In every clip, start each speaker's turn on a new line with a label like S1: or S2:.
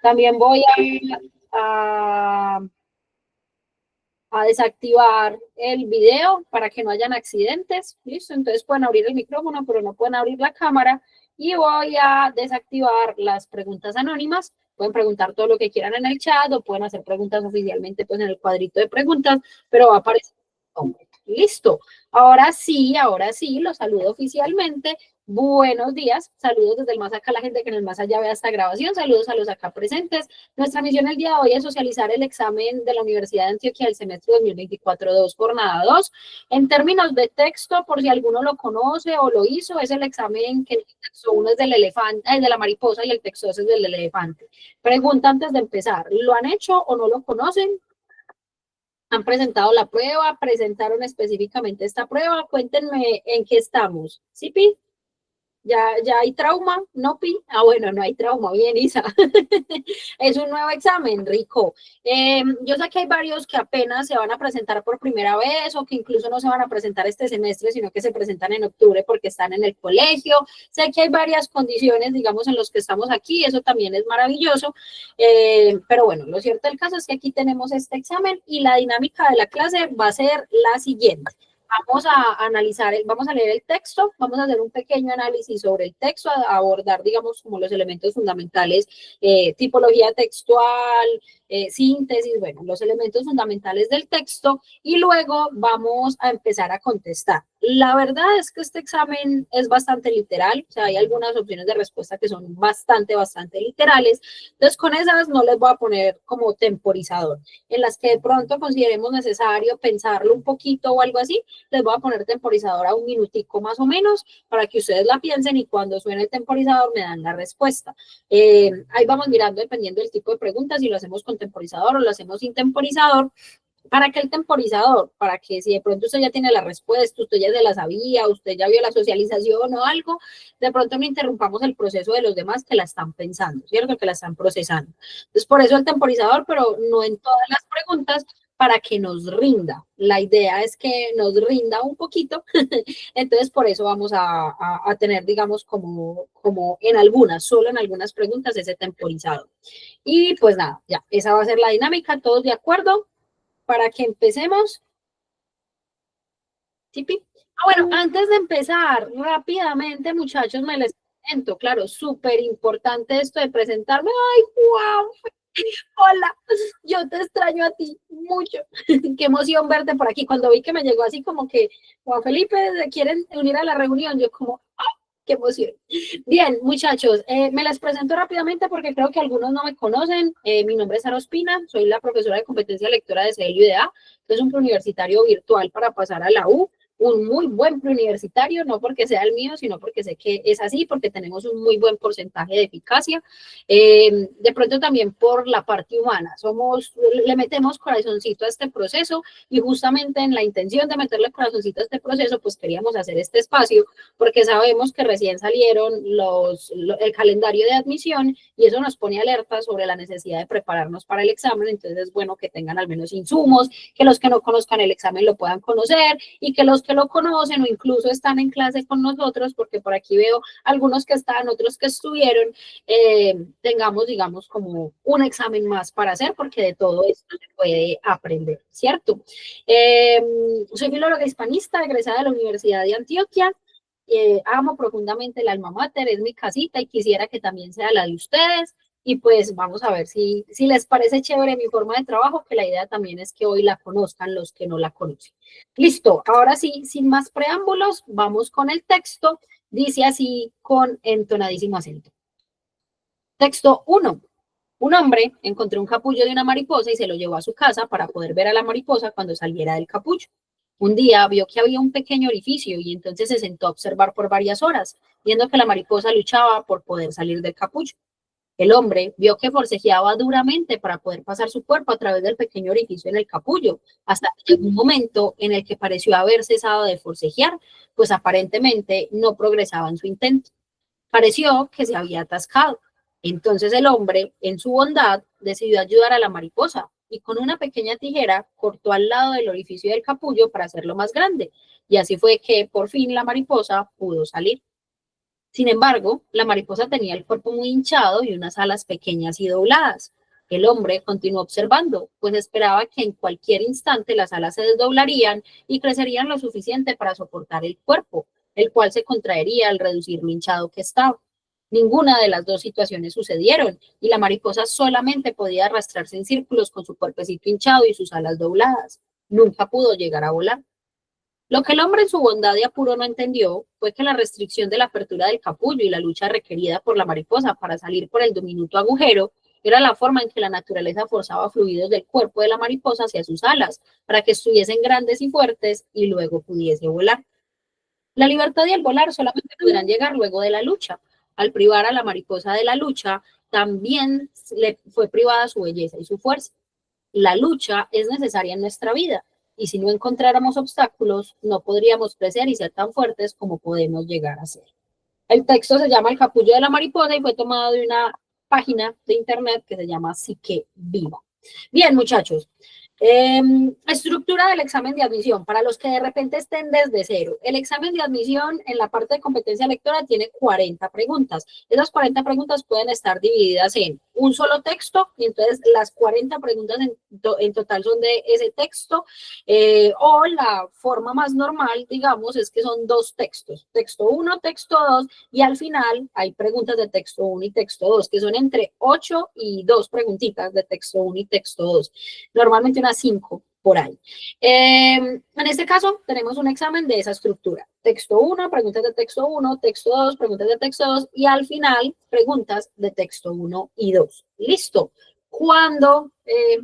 S1: También voy a desactivar el video para que no hayan accidentes, ¿listo? Entonces pueden abrir el micrófono, pero no pueden abrir la cámara. Y voy a desactivar las preguntas anónimas. Pueden preguntar todo lo que quieran en el chat o pueden hacer preguntas oficialmente pues en el cuadrito de preguntas, pero va a aparecer. Listo. Ahora sí, los saludo oficialmente. Buenos días, saludos desde el más acá a la gente que en el más allá vea esta grabación, saludos a los acá presentes. Nuestra misión el día de hoy es socializar el examen de la Universidad de Antioquia del semestre 2024-2, jornada 2. En términos de texto, por si alguno lo conoce o lo hizo, es el examen que el texto 1 es del elefante, de la mariposa y el texto 2 es del elefante. Pregunta antes de empezar, ¿lo han hecho o no lo conocen? ¿Han presentado la prueba? ¿Presentaron específicamente esta prueba? Cuéntenme en qué estamos. ¿Sí, Pi? ¿Ya hay trauma? ¿No, Pi? Ah, bueno, no hay trauma. Bien, Isa. Es un nuevo examen, rico. Yo sé que hay varios que apenas se van a presentar por primera vez o que incluso no se van a presentar este semestre, sino que se presentan en octubre porque están en el colegio. Sé que hay varias condiciones, digamos, en los que estamos aquí. Eso también es maravilloso. Pero bueno, lo cierto del caso es que aquí tenemos este examen y la dinámica de la clase va a ser la siguiente. Vamos a analizar, vamos a leer el texto, vamos a hacer un pequeño análisis sobre el texto, a abordar, digamos, como los elementos fundamentales, tipología textual, síntesis, bueno, los elementos fundamentales del texto, y luego vamos a empezar a contestar. La verdad es que este examen es bastante literal, o sea, hay algunas opciones de respuesta que son bastante literales, entonces con esas no les voy a poner como temporizador. En las que de pronto consideremos necesario pensarlo un poquito o algo así, les voy a poner temporizador a un minutico más o menos para que ustedes la piensen y cuando suene el temporizador me dan la respuesta. Ahí vamos mirando dependiendo del tipo de preguntas, si lo hacemos con temporizador o lo hacemos sin temporizador. ¿Para qué el temporizador? Para que si de pronto usted ya tiene la respuesta, usted ya se la sabía, usted ya vio la socialización o algo, de pronto no interrumpamos el proceso de los demás que la están pensando, ¿cierto? Que la están procesando. Entonces, por eso el temporizador, pero no en todas las preguntas, para que nos rinda. La idea es que nos rinda un poquito, entonces por eso vamos a tener, digamos, como en algunas, solo en algunas preguntas, ese temporizador. Y pues nada, ya, esa va a ser la dinámica, ¿todos de acuerdo? Para que empecemos. ¿Sí? Bueno, antes de empezar, rápidamente, muchachos, me les presento. Claro, súper importante esto de presentarme. ¡Ay, wow! Hola, yo te extraño a ti mucho. Qué emoción verte por aquí. Cuando vi que me llegó así como que, Juan Felipe, ¿se quieren unir a la reunión? Yo como, qué emoción. Bien, muchachos, me las presento rápidamente porque creo que algunos no me conocen. Mi nombre es Sara Ospina, soy la profesora de competencia lectora de CELIUDA, que es un preuniversitario virtual para pasar a la U. Un muy buen preuniversitario, no porque sea el mío, sino porque sé que es así, porque tenemos un muy buen porcentaje de eficacia. De pronto también por la parte humana, le metemos corazoncito a este proceso y justamente en la intención de meterle corazoncito a este proceso, pues queríamos hacer este espacio porque sabemos que recién salieron el calendario de admisión y eso nos pone alerta sobre la necesidad de prepararnos para el examen, entonces es bueno que tengan al menos insumos, que los que no conozcan el examen lo puedan conocer y que los que lo conocen o incluso están en clase con nosotros, porque por aquí veo algunos que están, otros que estuvieron, tengamos, digamos, como un examen más para hacer, porque de todo esto se puede aprender, ¿cierto? Soy filóloga hispanista, egresada de la Universidad de Antioquia. Amo profundamente el alma mater, es mi casita y quisiera que también sea la de ustedes. Y pues vamos a ver si les parece chévere mi forma de trabajo, que la idea también es que hoy la conozcan los que no la conocen. Listo, ahora sí, sin más preámbulos, vamos con el texto. Dice así con entonadísimo acento. Texto 1. Un hombre encontró un capullo de una mariposa y se lo llevó a su casa para poder ver a la mariposa cuando saliera del capullo. Un día vio que había un pequeño orificio y entonces se sentó a observar por varias horas, viendo que la mariposa luchaba por poder salir del capullo. El hombre vio que forcejeaba duramente para poder pasar su cuerpo a través del pequeño orificio en el capullo, hasta que llegó un momento en el que pareció haber cesado de forcejear, pues aparentemente no progresaba en su intento. Pareció que se había atascado. Entonces el hombre, en su bondad, decidió ayudar a la mariposa y con una pequeña tijera cortó al lado del orificio del capullo para hacerlo más grande. Y así fue que por fin la mariposa pudo salir. Sin embargo, la mariposa tenía el cuerpo muy hinchado y unas alas pequeñas y dobladas. El hombre continuó observando, pues esperaba que en cualquier instante las alas se desdoblarían y crecerían lo suficiente para soportar el cuerpo, el cual se contraería al reducir lo hinchado que estaba. Ninguna de las dos situaciones sucedieron y la mariposa solamente podía arrastrarse en círculos con su cuerpecito hinchado y sus alas dobladas. Nunca pudo llegar a volar. Lo que el hombre en su bondad y apuro no entendió fue que la restricción de la apertura del capullo y la lucha requerida por la mariposa para salir por el diminuto agujero era la forma en que la naturaleza forzaba fluidos del cuerpo de la mariposa hacia sus alas para que estuviesen grandes y fuertes y luego pudiese volar. La libertad y el volar solamente podrán llegar luego de la lucha. Al privar a la mariposa de la lucha, también le fue privada su belleza y su fuerza. La lucha es necesaria en nuestra vida y si no encontráramos obstáculos, no podríamos crecer y ser tan fuertes como podemos llegar a ser. El texto se llama El capullo de la mariposa y fue tomado de una página de internet que se llama Psique Viva. Bien, muchachos. Estructura del examen de admisión. Para los que de repente estén desde cero, el examen de admisión en la parte de competencia lectora tiene 40 preguntas. Esas 40 preguntas pueden estar divididas en un solo texto, y entonces las 40 preguntas en total son de ese texto, o la forma más normal, digamos, es que son dos textos, texto 1, texto 2, y al final hay preguntas de texto 1 y texto 2, que son entre 8 y 2 preguntitas de texto 1 y texto 2. Normalmente unas 5 por ahí. En este caso, tenemos un examen de esa estructura. Texto 1, preguntas de texto 1, texto 2, preguntas de texto 2, y al final, preguntas de texto 1 y 2. Listo. Cuando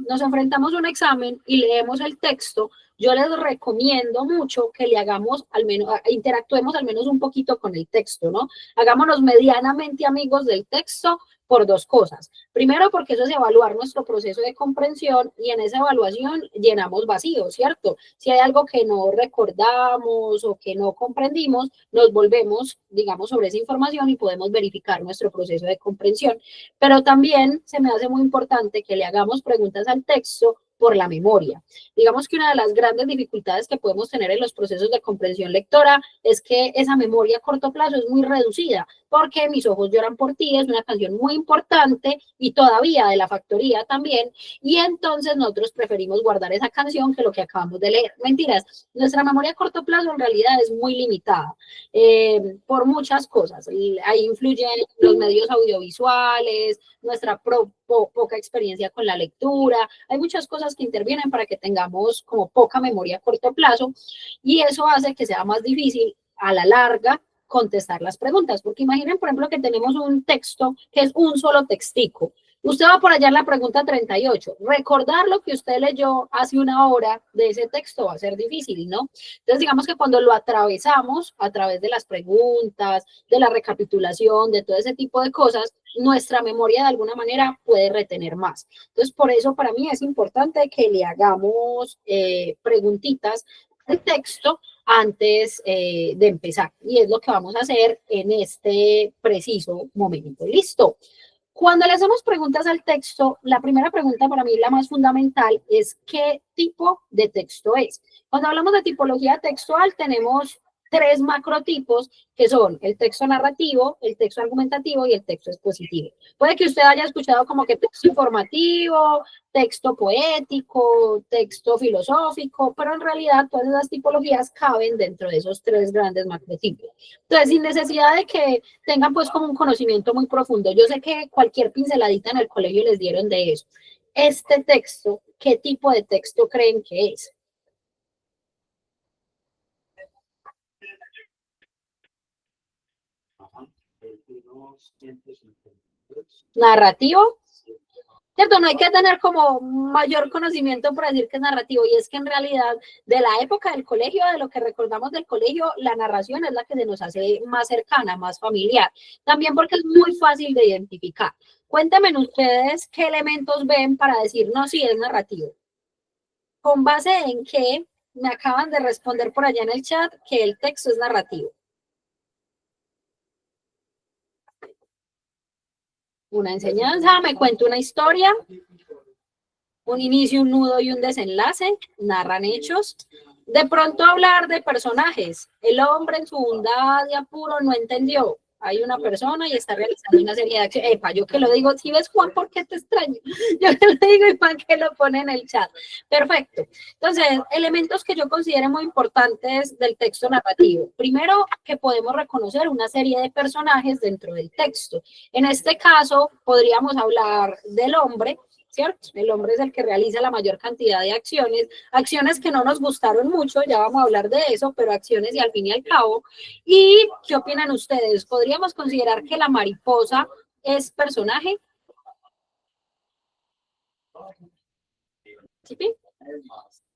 S1: nos enfrentamos a un examen y leemos el texto, yo les recomiendo mucho que le hagamos al menos, interactuemos al menos un poquito con el texto, ¿no? Hagámonos medianamente amigos del texto por dos cosas. Primero, porque eso es evaluar nuestro proceso de comprensión y en esa evaluación llenamos vacíos, ¿cierto? Si hay algo que no recordamos o que no comprendimos, nos volvemos, digamos, sobre esa información y podemos verificar nuestro proceso de comprensión. Pero también se me hace muy importante que le hagamos preguntas al texto por la memoria. Digamos que una de las grandes dificultades que podemos tener en los procesos de comprensión lectora es que esa memoria a corto plazo es muy reducida, porque Mis ojos lloran por ti es una canción muy importante y todavía de la factoría también, y entonces nosotros preferimos guardar esa canción que lo que acabamos de leer. Mentiras, nuestra memoria a corto plazo en realidad es muy limitada por muchas cosas. Ahí influyen los medios audiovisuales, nuestra poca experiencia con la lectura, hay muchas cosas que intervienen para que tengamos como poca memoria a corto plazo y eso hace que sea más difícil a la larga contestar las preguntas, porque imaginen, por ejemplo, que tenemos un texto que es un solo textico. Usted va por allá en la pregunta 38. Recordar lo que usted leyó hace una hora de ese texto va a ser difícil, ¿no? Entonces, digamos que cuando lo atravesamos a través de las preguntas, de la recapitulación, de todo ese tipo de cosas, nuestra memoria de alguna manera puede retener más. Entonces, por eso para mí es importante que le hagamos preguntitas de texto antes de empezar. Y es lo que vamos a hacer en este preciso momento. ¿Listo? Cuando le hacemos preguntas al texto, la primera pregunta para mí, la más fundamental, es ¿qué tipo de texto es? Cuando hablamos de tipología textual, tenemos tres macrotipos que son el texto narrativo, el texto argumentativo y el texto expositivo. Puede que usted haya escuchado como que texto informativo, texto poético, texto filosófico, pero en realidad todas esas tipologías caben dentro de esos tres grandes macrotipos. Entonces, sin necesidad de que tengan pues como un conocimiento muy profundo, yo sé que cualquier pinceladita en el colegio les dieron de eso. Este texto, ¿qué tipo de texto creen que es? Narrativo, ¿cierto? No hay que tener como mayor conocimiento para decir que es narrativo, y es que en realidad de la época del colegio, de lo que recordamos del colegio, la narración es la que se nos hace más cercana, más familiar, también porque es muy fácil de identificar. Cuéntenme ustedes qué elementos ven para decir, no, sí, es narrativo. ¿Con base en qué me acaban de responder por allá en el chat que el texto es narrativo? Una enseñanza, me cuento una historia, un inicio, un nudo y un desenlace, narran hechos. De pronto hablar de personajes. El hombre en su bondad y apuro no entendió. hay una persona y está realizando una serie de acciones. Epa, yo que lo digo, si ves Juan, ¿por qué te extraño? Yo que lo digo y Juan que lo pone en el chat. Perfecto. Entonces, elementos que yo considero muy importantes del texto narrativo. Primero, que podemos reconocer una serie de personajes dentro del texto. En este caso, podríamos hablar del hombre, ¿cierto? El hombre es el que realiza la mayor cantidad de acciones, acciones que no nos gustaron mucho, ya vamos a hablar de eso, pero acciones y al fin y al cabo. ¿Y qué opinan ustedes? ¿Podríamos considerar que la mariposa es personaje? ¿Sí?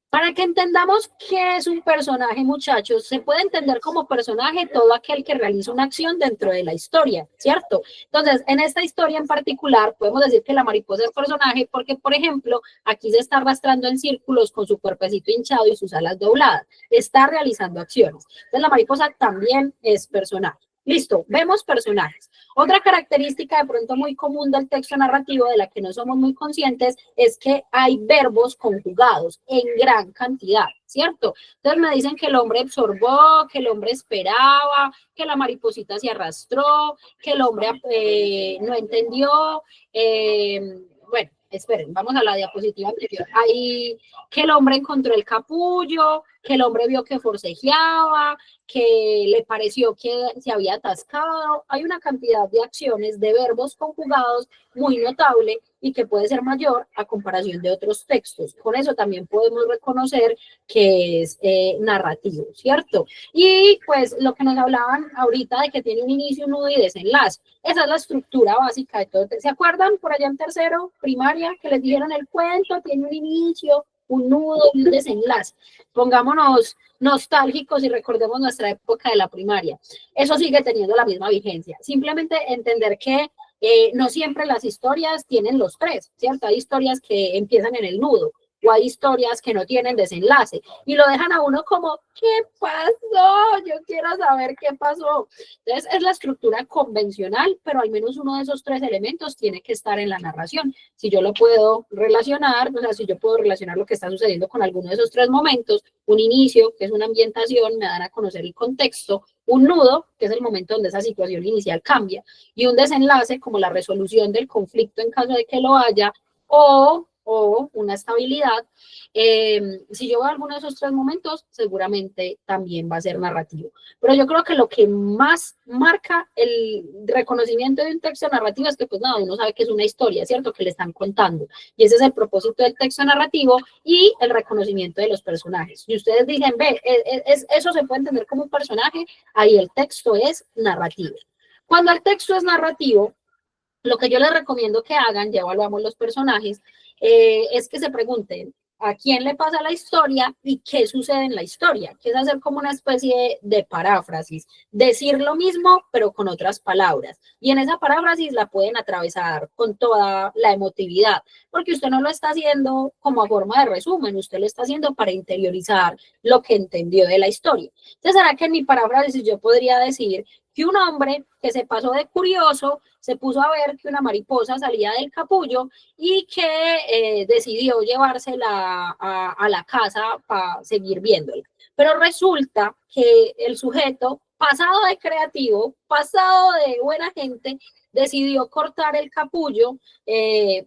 S1: Para que entendamos qué es un personaje, muchachos, se puede entender como personaje todo aquel que realiza una acción dentro de la historia, ¿cierto? Entonces, en esta historia en particular, podemos decir que la mariposa es personaje porque, por ejemplo, aquí se está arrastrando en círculos con su cuerpecito hinchado y sus alas dobladas. Está realizando acciones. Entonces, la mariposa también es personaje. Listo, vemos personajes. Otra característica de pronto muy común del texto narrativo de la que no somos muy conscientes es que hay verbos conjugados en gran cantidad, ¿cierto? Entonces me dicen que el hombre absorbó, que el hombre esperaba, que la mariposita se arrastró, que el hombre no entendió, bueno, esperen, vamos a la diapositiva anterior. Ahí que el hombre encontró el capullo, que el hombre vio que forcejeaba, que le pareció que se había atascado. Hay una cantidad de acciones, de verbos conjugados muy notable y que puede ser mayor a comparación de otros textos. Con eso también podemos reconocer que es narrativo, ¿cierto? Y pues lo que nos hablaban ahorita de que tiene un inicio, un nudo y desenlace. Esa es la estructura básica de todo. ¿Se acuerdan por allá en tercero, primaria, que les dijeron el cuento? Tiene un inicio, un nudo y un desenlace. Pongámonos nostálgicos y recordemos nuestra época de la primaria. Eso sigue teniendo la misma vigencia. Simplemente entender que no siempre las historias tienen los tres, ¿cierto? Hay historias que empiezan en el nudo o hay historias que no tienen desenlace y lo dejan a uno como, ¿qué pasó? Yo quiero saber qué pasó. Entonces es la estructura convencional, pero al menos uno de esos tres elementos tiene que estar en la narración. Si yo lo puedo relacionar, o sea, si yo puedo relacionar lo que está sucediendo con alguno de esos tres momentos, un inicio, que es una ambientación, me dan a conocer el contexto, un nudo, que es el momento donde esa situación inicial cambia, y un desenlace como la resolución del conflicto en caso de que lo haya, o una estabilidad. Si yo veo alguno de esos tres momentos, seguramente también va a ser narrativo. Pero yo creo que lo que más marca el reconocimiento de un texto narrativo es que, pues nada, uno sabe que es una historia, ¿cierto? Que le están contando. Y ese es el propósito del texto narrativo y el reconocimiento de los personajes. Y ustedes dicen, ve, eso se puede entender como un personaje, ahí el texto es narrativo. Cuando el texto es narrativo, lo que yo les recomiendo que hagan, ya evaluamos los personajes, es que se pregunten a quién le pasa la historia y qué sucede en la historia, que es hacer como una especie de paráfrasis, decir lo mismo pero con otras palabras. Y en esa paráfrasis la pueden atravesar con toda la emotividad, porque usted no lo está haciendo como a forma de resumen, usted lo está haciendo para interiorizar lo que entendió de la historia. Entonces, ¿será que en mi paráfrasis yo podría decir que un hombre que se pasó de curioso se puso a ver que una mariposa salía del capullo y que decidió llevársela a la casa para seguir viéndola? Pero resulta que el sujeto, pasado de creativo, pasado de buena gente, decidió cortar el capullo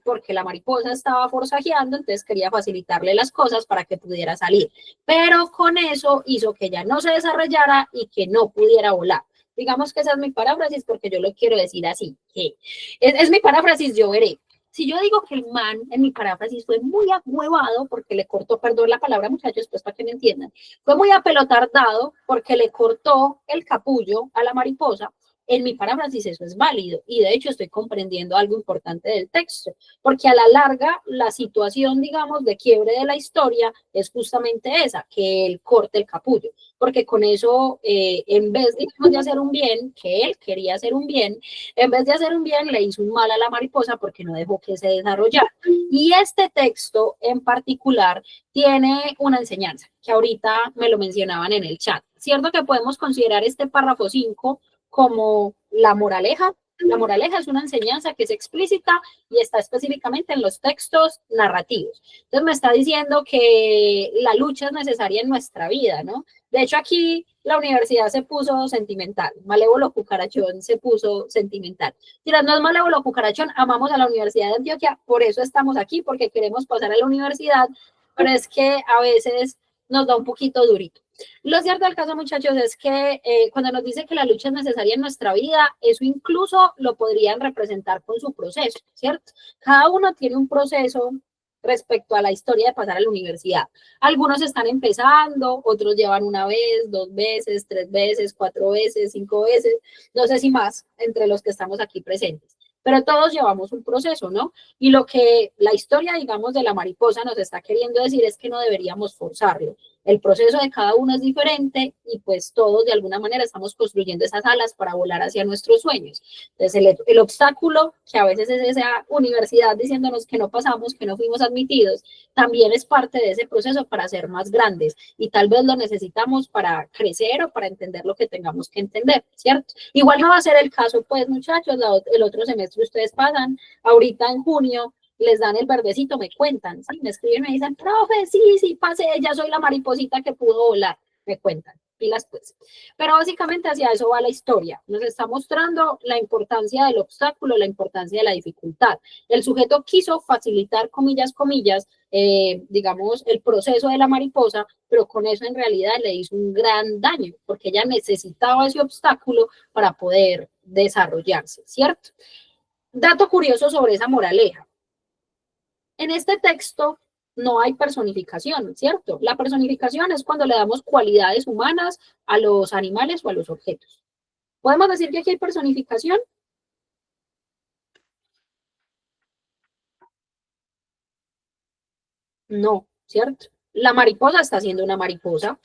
S1: porque la mariposa estaba forzajeando, entonces quería facilitarle las cosas para que pudiera salir. Pero con eso hizo que ella no se desarrollara y que no pudiera volar. Digamos que esa es mi paráfrasis porque yo lo quiero decir así. Que es mi paráfrasis, yo veré. Si yo digo que el man en mi paráfrasis fue muy ahuevado porque le cortó, perdón la palabra muchachos, pues para que me entiendan, fue muy apelotardado porque le cortó el capullo a la mariposa, en mi paráfrasis eso es válido y de hecho estoy comprendiendo algo importante del texto, porque a la larga la situación, digamos, de quiebre de la historia es justamente esa, que él corte el capullo, porque con eso, en vez, digamos, de hacer un bien, que él quería hacer un bien, en vez de hacer un bien, le hizo un mal a la mariposa porque no dejó que se desarrollara. Y este texto en particular tiene una enseñanza, que ahorita me lo mencionaban en el chat. Cierto que podemos considerar este párrafo 5 como la moraleja, La moraleja es una enseñanza que es explícita y está específicamente en los textos narrativos. Entonces me está diciendo que la lucha es necesaria en nuestra vida, ¿no? De hecho, aquí la universidad se puso sentimental. Malévolo Cucarachón se puso sentimental. Mira, no es Malévolo Cucarachón, amamos a la Universidad de Antioquia, por eso estamos aquí, porque queremos pasar a la universidad, pero es que a veces nos da un poquito durito. Lo cierto del caso, muchachos, es que cuando nos dice que la lucha es necesaria en nuestra vida, eso incluso lo podrían representar con su proceso, ¿cierto? Cada uno tiene un proceso respecto a la historia de pasar a la universidad. Algunos están empezando, otros llevan una vez, 2 veces, 3 veces, 4 veces, 5 veces, no sé si más entre los que estamos aquí presentes. Pero todos llevamos un proceso, ¿no? Y lo que la historia, digamos, de la mariposa nos está queriendo decir es que no deberíamos forzarlo. El proceso de cada uno es diferente y pues todos de alguna manera estamos construyendo esas alas para volar hacia nuestros sueños. Entonces el obstáculo, que a veces es esa universidad diciéndonos que no pasamos, que no fuimos admitidos, también es parte de ese proceso para ser más grandes y tal vez lo necesitamos para crecer o para entender lo que tengamos que entender, ¿cierto? Igual no va a ser el caso, pues muchachos, el otro semestre ustedes pasan, ahorita en junio, les dan el verdecito, me cuentan, ¿sí? Me escriben, me dicen, profe, sí, pasé, ya soy la mariposita que pudo volar, me cuentan, pilas pues. Pero básicamente hacia eso va la historia, nos está mostrando la importancia del obstáculo, la importancia de la dificultad. El sujeto quiso facilitar, comillas, digamos, el proceso de la mariposa, pero con eso en realidad le hizo un gran daño, porque ella necesitaba ese obstáculo para poder desarrollarse, ¿cierto? Dato curioso sobre esa moraleja. En este texto no hay personificación, ¿cierto? La personificación es cuando le damos cualidades humanas a los animales o a los objetos. ¿Podemos decir que aquí hay personificación? No, ¿cierto? La mariposa está siendo una mariposa.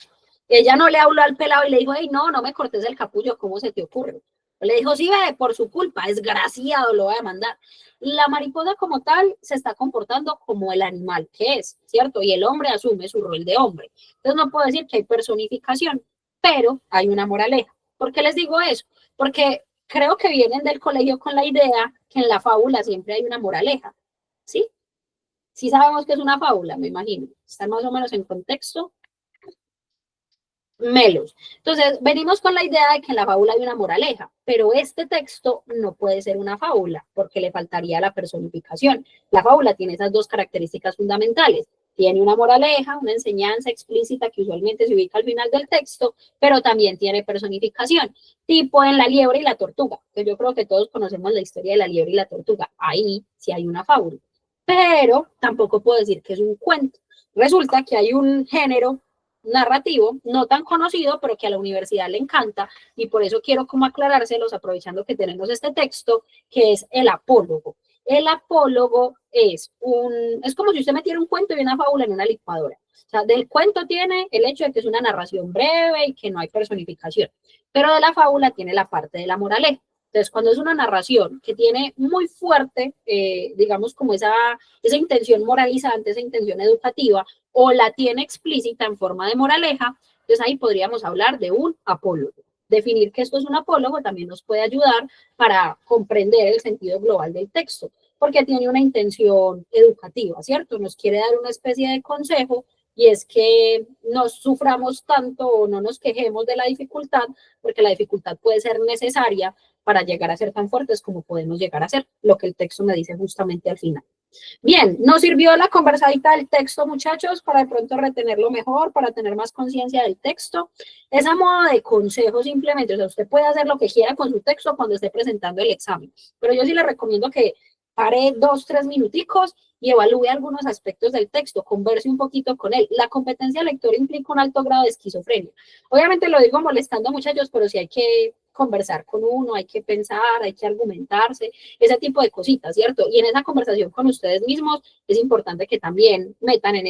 S1: Ella no le habló al pelado y le dijo, hey, no me cortes el capullo, ¿cómo se te ocurre? Le dijo, sí, ve, por su culpa, desgraciado, lo voy a demandar. La mariposa como tal se está comportando como el animal que es, ¿cierto? Y el hombre asume su rol de hombre. Entonces no puedo decir que hay personificación, pero hay una moraleja. ¿Por qué les digo eso? Porque creo que vienen del colegio con la idea que en la fábula siempre hay una moraleja, ¿sí? Sí sabemos que es una fábula, me imagino. Están más o menos en contexto. Melos. Entonces, venimos con la idea de que en la fábula hay una moraleja, pero este texto no puede ser una fábula porque le faltaría la personificación. La fábula tiene esas dos características fundamentales. Tiene una moraleja, una enseñanza explícita que usualmente se ubica al final del texto, pero también tiene personificación, tipo en La liebre y la tortuga, que yo creo que todos conocemos la historia de la liebre y la tortuga. Ahí sí hay una fábula, pero tampoco puedo decir que es un cuento. Resulta que hay un género narrativo, no tan conocido, pero que a la universidad le encanta, y por eso quiero como aclarárselos, aprovechando que tenemos este texto, que es el apólogo. El apólogo es como si usted metiera un cuento y una fábula en una licuadora. O sea, del cuento tiene el hecho de que es una narración breve y que no hay personificación, pero de la fábula tiene la parte de la moraleja. Entonces, cuando es una narración que tiene muy fuerte, digamos, como esa intención moralizante, esa intención educativa, o la tiene explícita en forma de moraleja, entonces ahí podríamos hablar de un apólogo. Definir que esto es un apólogo también nos puede ayudar para comprender el sentido global del texto, porque tiene una intención educativa, ¿cierto? Nos quiere dar una especie de consejo y es que no suframos tanto o no nos quejemos de la dificultad, porque la dificultad puede ser necesaria para llegar a ser tan fuertes como podemos llegar a ser, lo que el texto me dice justamente al final. Bien, nos sirvió la conversadita del texto, muchachos, para de pronto retenerlo mejor, para tener más conciencia del texto. Es a modo de consejo simplemente, o sea, usted puede hacer lo que quiera con su texto cuando esté presentando el examen, pero yo sí le recomiendo que pare 2, 3 minuticos y evalúe algunos aspectos del texto, converse un poquito con él. La competencia lectora implica un alto grado de esquizofrenia. Obviamente lo digo molestando, muchachos, pero sí hay que conversar con uno, hay que pensar, hay que argumentarse, ese tipo de cositas, ¿cierto? Y en esa conversación con ustedes mismos es importante que también metan en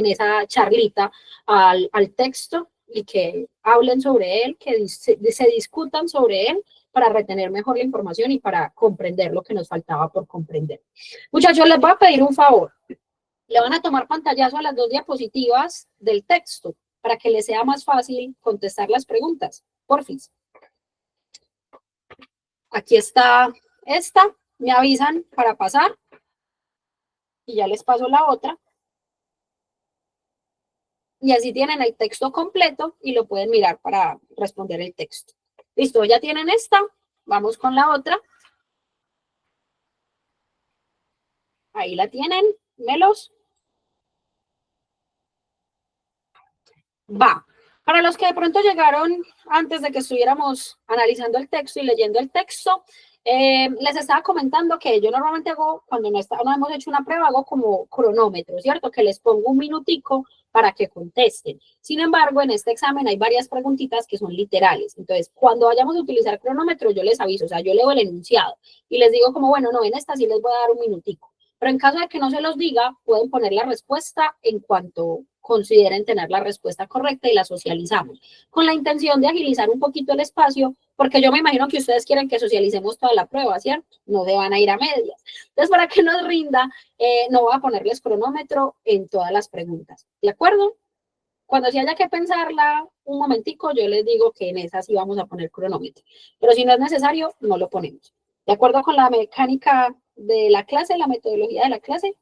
S1: esa charlita al texto y que hablen sobre él, que se discutan sobre él para retener mejor la información y para comprender lo que nos faltaba por comprender. Muchachos, les voy a pedir un favor. Le van a tomar pantallazo a las 2 diapositivas del texto para que les sea más fácil contestar las preguntas. Porfis. Aquí está esta, me avisan para pasar y ya les paso la otra. Y así tienen el texto completo y lo pueden mirar para responder el texto. Listo, ya tienen esta. Vamos con la otra. Ahí la tienen. Melos. Va. Para los que de pronto llegaron antes de que estuviéramos analizando el texto y leyendo el texto, les estaba comentando que yo normalmente hago, cuando no hemos hecho una prueba, hago como cronómetro, ¿cierto? Que les pongo un minutico para que contesten. Sin embargo, en este examen hay varias preguntitas que son literales. Entonces, cuando vayamos a utilizar cronómetro, yo les aviso, o sea, yo leo el enunciado y les digo como, bueno, no, en esta sí les voy a dar un minutico. Pero en caso de que no se los diga, pueden poner la respuesta en cuanto consideren tener la respuesta correcta y la socializamos, con la intención de agilizar un poquito el espacio, porque yo me imagino que ustedes quieren que socialicemos toda la prueba, ¿cierto? No se van a ir a medias. Entonces, para que nos rinda, no voy a ponerles cronómetro en todas las preguntas, ¿de acuerdo? Cuando sí haya que pensarla un momentico, yo les digo que en esa sí vamos a poner cronómetro, pero si no es necesario, no lo ponemos. ¿De acuerdo con la mecánica de la clase, la metodología de la clase?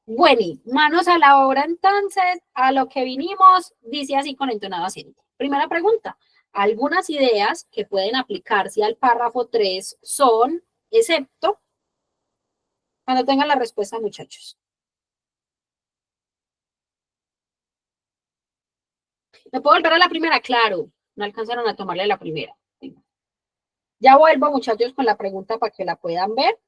S1: Bueno, manos a la obra entonces, a lo que vinimos, dice así con entonado acento. Primera pregunta, algunas ideas que pueden aplicarse al párrafo 3 son, excepto, cuando tengan la respuesta, muchachos. ¿Me puedo volver a la primera? Claro, no alcanzaron a tomarle la primera. Ya vuelvo, muchachos, con la pregunta para que la puedan ver.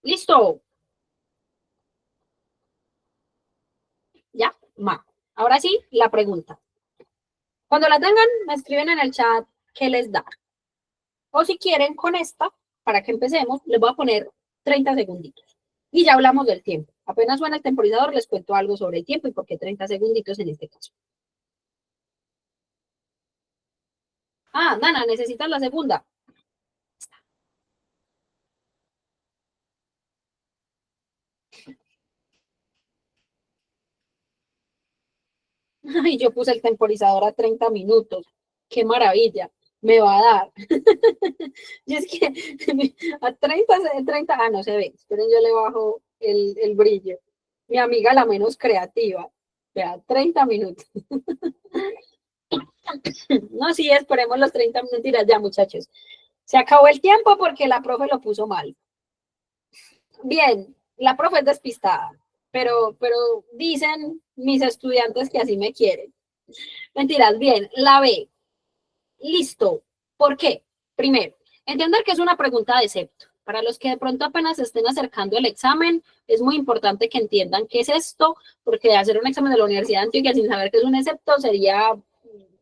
S1: ¿Listo? Ya, ma. Ahora sí, la pregunta. Cuando la tengan, me escriben en el chat qué les da. O si quieren, con esta, para que empecemos, les voy a poner 30 segunditos. Y ya hablamos del tiempo. Apenas suena el temporizador, les cuento algo sobre el tiempo y por qué 30 segunditos en este caso. Ah, Nana, ¿necesitas la segunda? Ay, yo puse el temporizador a 30 minutos. Qué maravilla. Me va a dar. Y es que a 30, no se ve. Esperen, yo le bajo el brillo. Mi amiga la menos creativa. Vea, 30 minutos. No, sí, esperemos los 30 minutos ya, muchachos. Se acabó el tiempo porque la profe lo puso mal. Bien, la profe es despistada, pero dicen mis estudiantes que así me quieren. Mentiras, bien, la B. Listo. ¿Por qué? Primero, entender que es una pregunta de excepto. Para los que de pronto apenas se estén acercando al examen, es muy importante que entiendan qué es esto, porque hacer un examen de la Universidad de Antioquia sin saber qué es un excepto sería,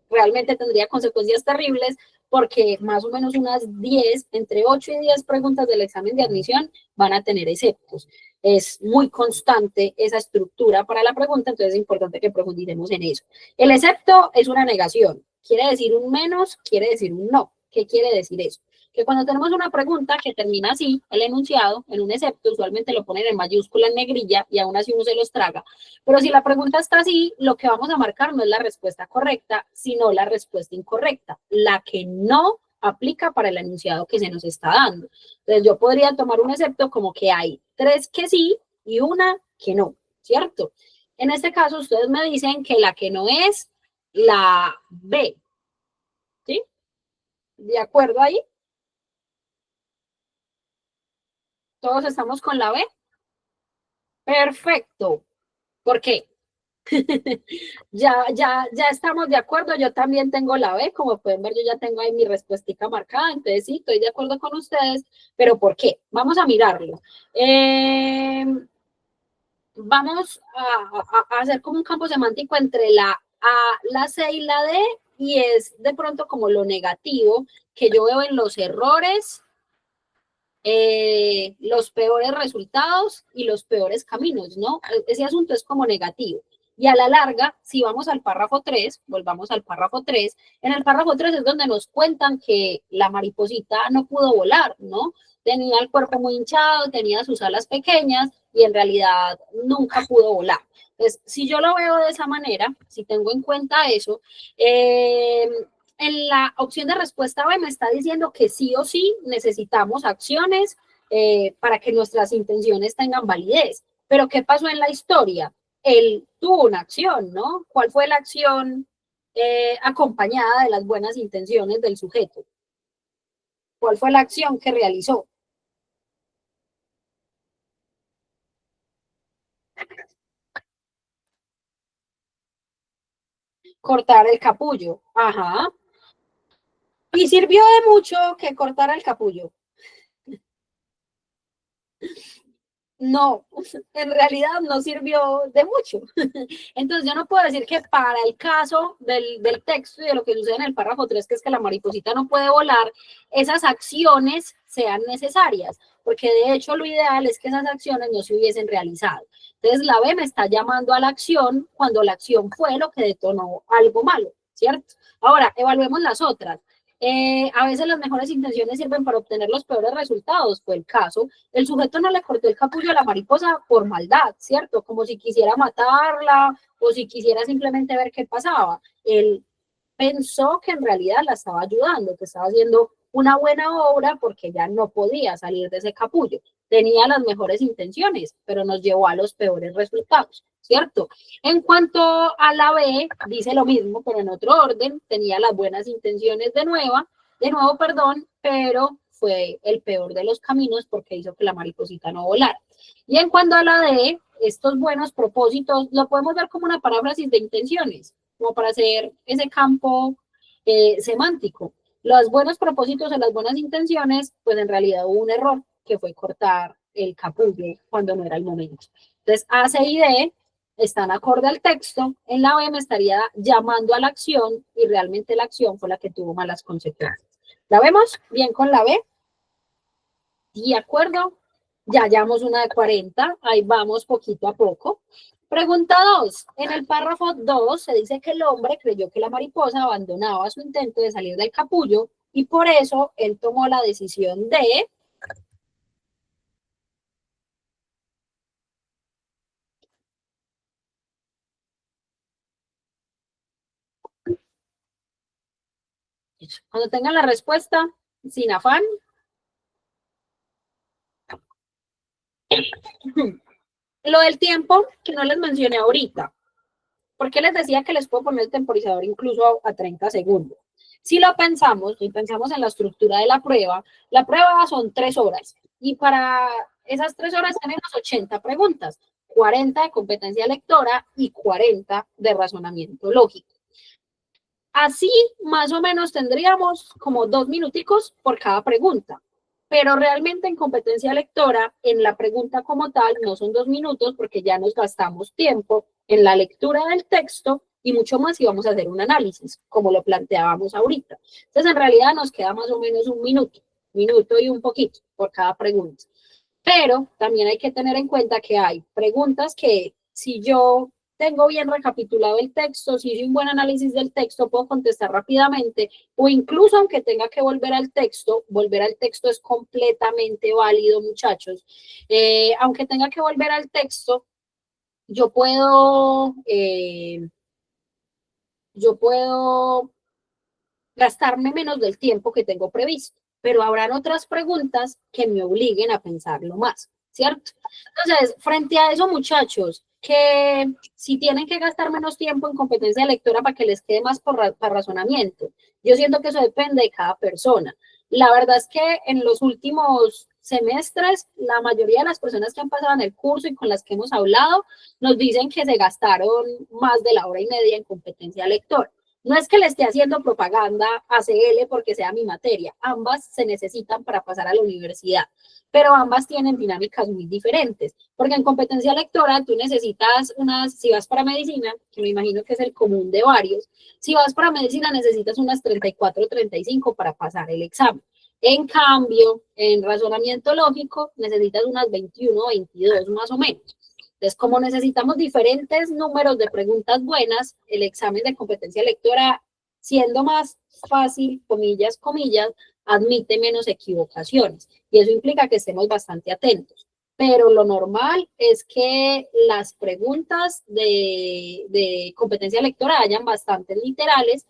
S1: realmente tendría consecuencias terribles, porque más o menos unas 10, entre 8 y 10 preguntas del examen de admisión van a tener exceptos. Es muy constante esa estructura para la pregunta, entonces es importante que profundicemos en eso. El excepto es una negación. Quiere decir un menos, quiere decir un no. ¿Qué quiere decir eso? Que cuando tenemos una pregunta que termina así, el enunciado, en un excepto, usualmente lo ponen en mayúscula, en negrilla, y aún así uno se los traga. Pero si la pregunta está así, lo que vamos a marcar no es la respuesta correcta, sino la respuesta incorrecta, la que no aplica para el enunciado que se nos está dando. Entonces yo podría tomar un excepto como que hay 3 que sí y una que no, ¿cierto? En este caso, ustedes me dicen que la que no es la B, ¿sí? ¿De acuerdo ahí? ¿Todos estamos con la B? Perfecto. ¿Por qué? Ya estamos de acuerdo, yo también tengo la B, como pueden ver, yo ya tengo ahí mi respuestica marcada, entonces sí, estoy de acuerdo con ustedes, pero ¿por qué? Vamos a mirarlo. Vamos a hacer como un campo semántico entre la A, la C y la D, y es de pronto como lo negativo que yo veo en los errores, los peores resultados y los peores caminos, ¿no? Ese asunto es como negativo. Y a la larga, si vamos al párrafo 3, volvamos al párrafo 3, en el párrafo 3 es donde nos cuentan que la mariposita no pudo volar, ¿no? Tenía el cuerpo muy hinchado, tenía sus alas pequeñas y en realidad nunca pudo volar. Entonces, si yo lo veo de esa manera, si tengo en cuenta eso, en la opción de respuesta B me está diciendo que sí o sí necesitamos acciones para que nuestras intenciones tengan validez. Pero ¿qué pasó en la historia? Él tuvo una acción, ¿no? ¿Cuál fue la acción acompañada de las buenas intenciones del sujeto? ¿Cuál fue la acción que realizó? Cortar el capullo. Ajá. Y sirvió de mucho que cortara el capullo. No, en realidad no sirvió de mucho. Entonces yo no puedo decir que para el caso del texto y de lo que sucede en el párrafo 3, que es que la mariposita no puede volar, esas acciones sean necesarias, porque de hecho lo ideal es que esas acciones no se hubiesen realizado. Entonces la B me está llamando a la acción cuando la acción fue lo que detonó algo malo, ¿cierto? Ahora, evaluemos las otras. A veces las mejores intenciones sirven para obtener los peores resultados. Fue el caso. El sujeto no le cortó el capullo a la mariposa por maldad, ¿cierto? Como si quisiera matarla o si quisiera simplemente ver qué pasaba. Él pensó que en realidad la estaba ayudando, que estaba haciendo una buena obra porque ya no podía salir de ese capullo. Tenía las mejores intenciones, pero nos llevó a los peores resultados, ¿cierto? En cuanto a la B, dice lo mismo, pero en otro orden, tenía las buenas intenciones de nuevo, perdón, pero fue el peor de los caminos porque hizo que la mariposita no volara. Y en cuanto a la D, estos buenos propósitos, lo podemos ver como una paráfrasis de intenciones, como para hacer ese campo semántico. Los buenos propósitos o las buenas intenciones, pues en realidad hubo un error que fue cortar el capullo cuando no era el momento. Entonces, A, C y D están acorde al texto, en la B me estaría llamando a la acción y realmente la acción fue la que tuvo malas consecuencias. ¿La vemos bien con la B? ¿De acuerdo? Ya hallamos una de 40, ahí vamos poquito a poco. Pregunta 2. En el párrafo 2 se dice que el hombre creyó que la mariposa abandonaba su intento de salir del capullo y por eso él tomó la decisión de... Cuando tengan la respuesta, sin afán. Lo del tiempo, que no les mencioné ahorita. ¿Por qué les decía que les puedo poner el temporizador incluso a 30 segundos? Si lo pensamos y pensamos en la estructura de la prueba son 3 horas. Y para esas 3 horas tenemos 80 preguntas, 40 de competencia lectora y 40 de razonamiento lógico. Así, más o menos, tendríamos como 2 minuticos por cada pregunta. Pero realmente en competencia lectora, en la pregunta como tal, no son 2 minutos porque ya nos gastamos tiempo en la lectura del texto y mucho más si vamos a hacer un análisis, como lo planteábamos ahorita. Entonces, en realidad nos queda más o menos un minuto y un poquito por cada pregunta. Pero también hay que tener en cuenta que hay preguntas que si yo tengo bien recapitulado el texto, si hice un buen análisis del texto, puedo contestar rápidamente o incluso aunque tenga que volver al texto es completamente válido, muchachos. Aunque tenga que volver al texto, yo puedo gastarme menos del tiempo que tengo previsto, pero habrán otras preguntas que me obliguen a pensarlo más, ¿cierto? Entonces, frente a eso, muchachos, que si tienen que gastar menos tiempo en competencia lectora para que les quede más para razonamiento, yo siento que eso depende de cada persona. La verdad es que en los últimos semestres, la mayoría de las personas que han pasado en el curso y con las que hemos hablado, nos dicen que se gastaron más de la hora y media en competencia lectora. No es que le esté haciendo propaganda a CL porque sea mi materia, ambas se necesitan para pasar a la universidad, pero ambas tienen dinámicas muy diferentes, porque en competencia lectora tú necesitas si vas para medicina, que me imagino que es el común de varios, si vas para medicina necesitas unas 34 o 35 para pasar el examen. En cambio, en razonamiento lógico necesitas unas 21 o 22 más o menos. Entonces, como necesitamos diferentes números de preguntas buenas, el examen de competencia lectora, siendo más fácil, comillas, comillas, admite menos equivocaciones. Y eso implica que estemos bastante atentos. Pero lo normal es que las preguntas de competencia lectora hayan bastante literales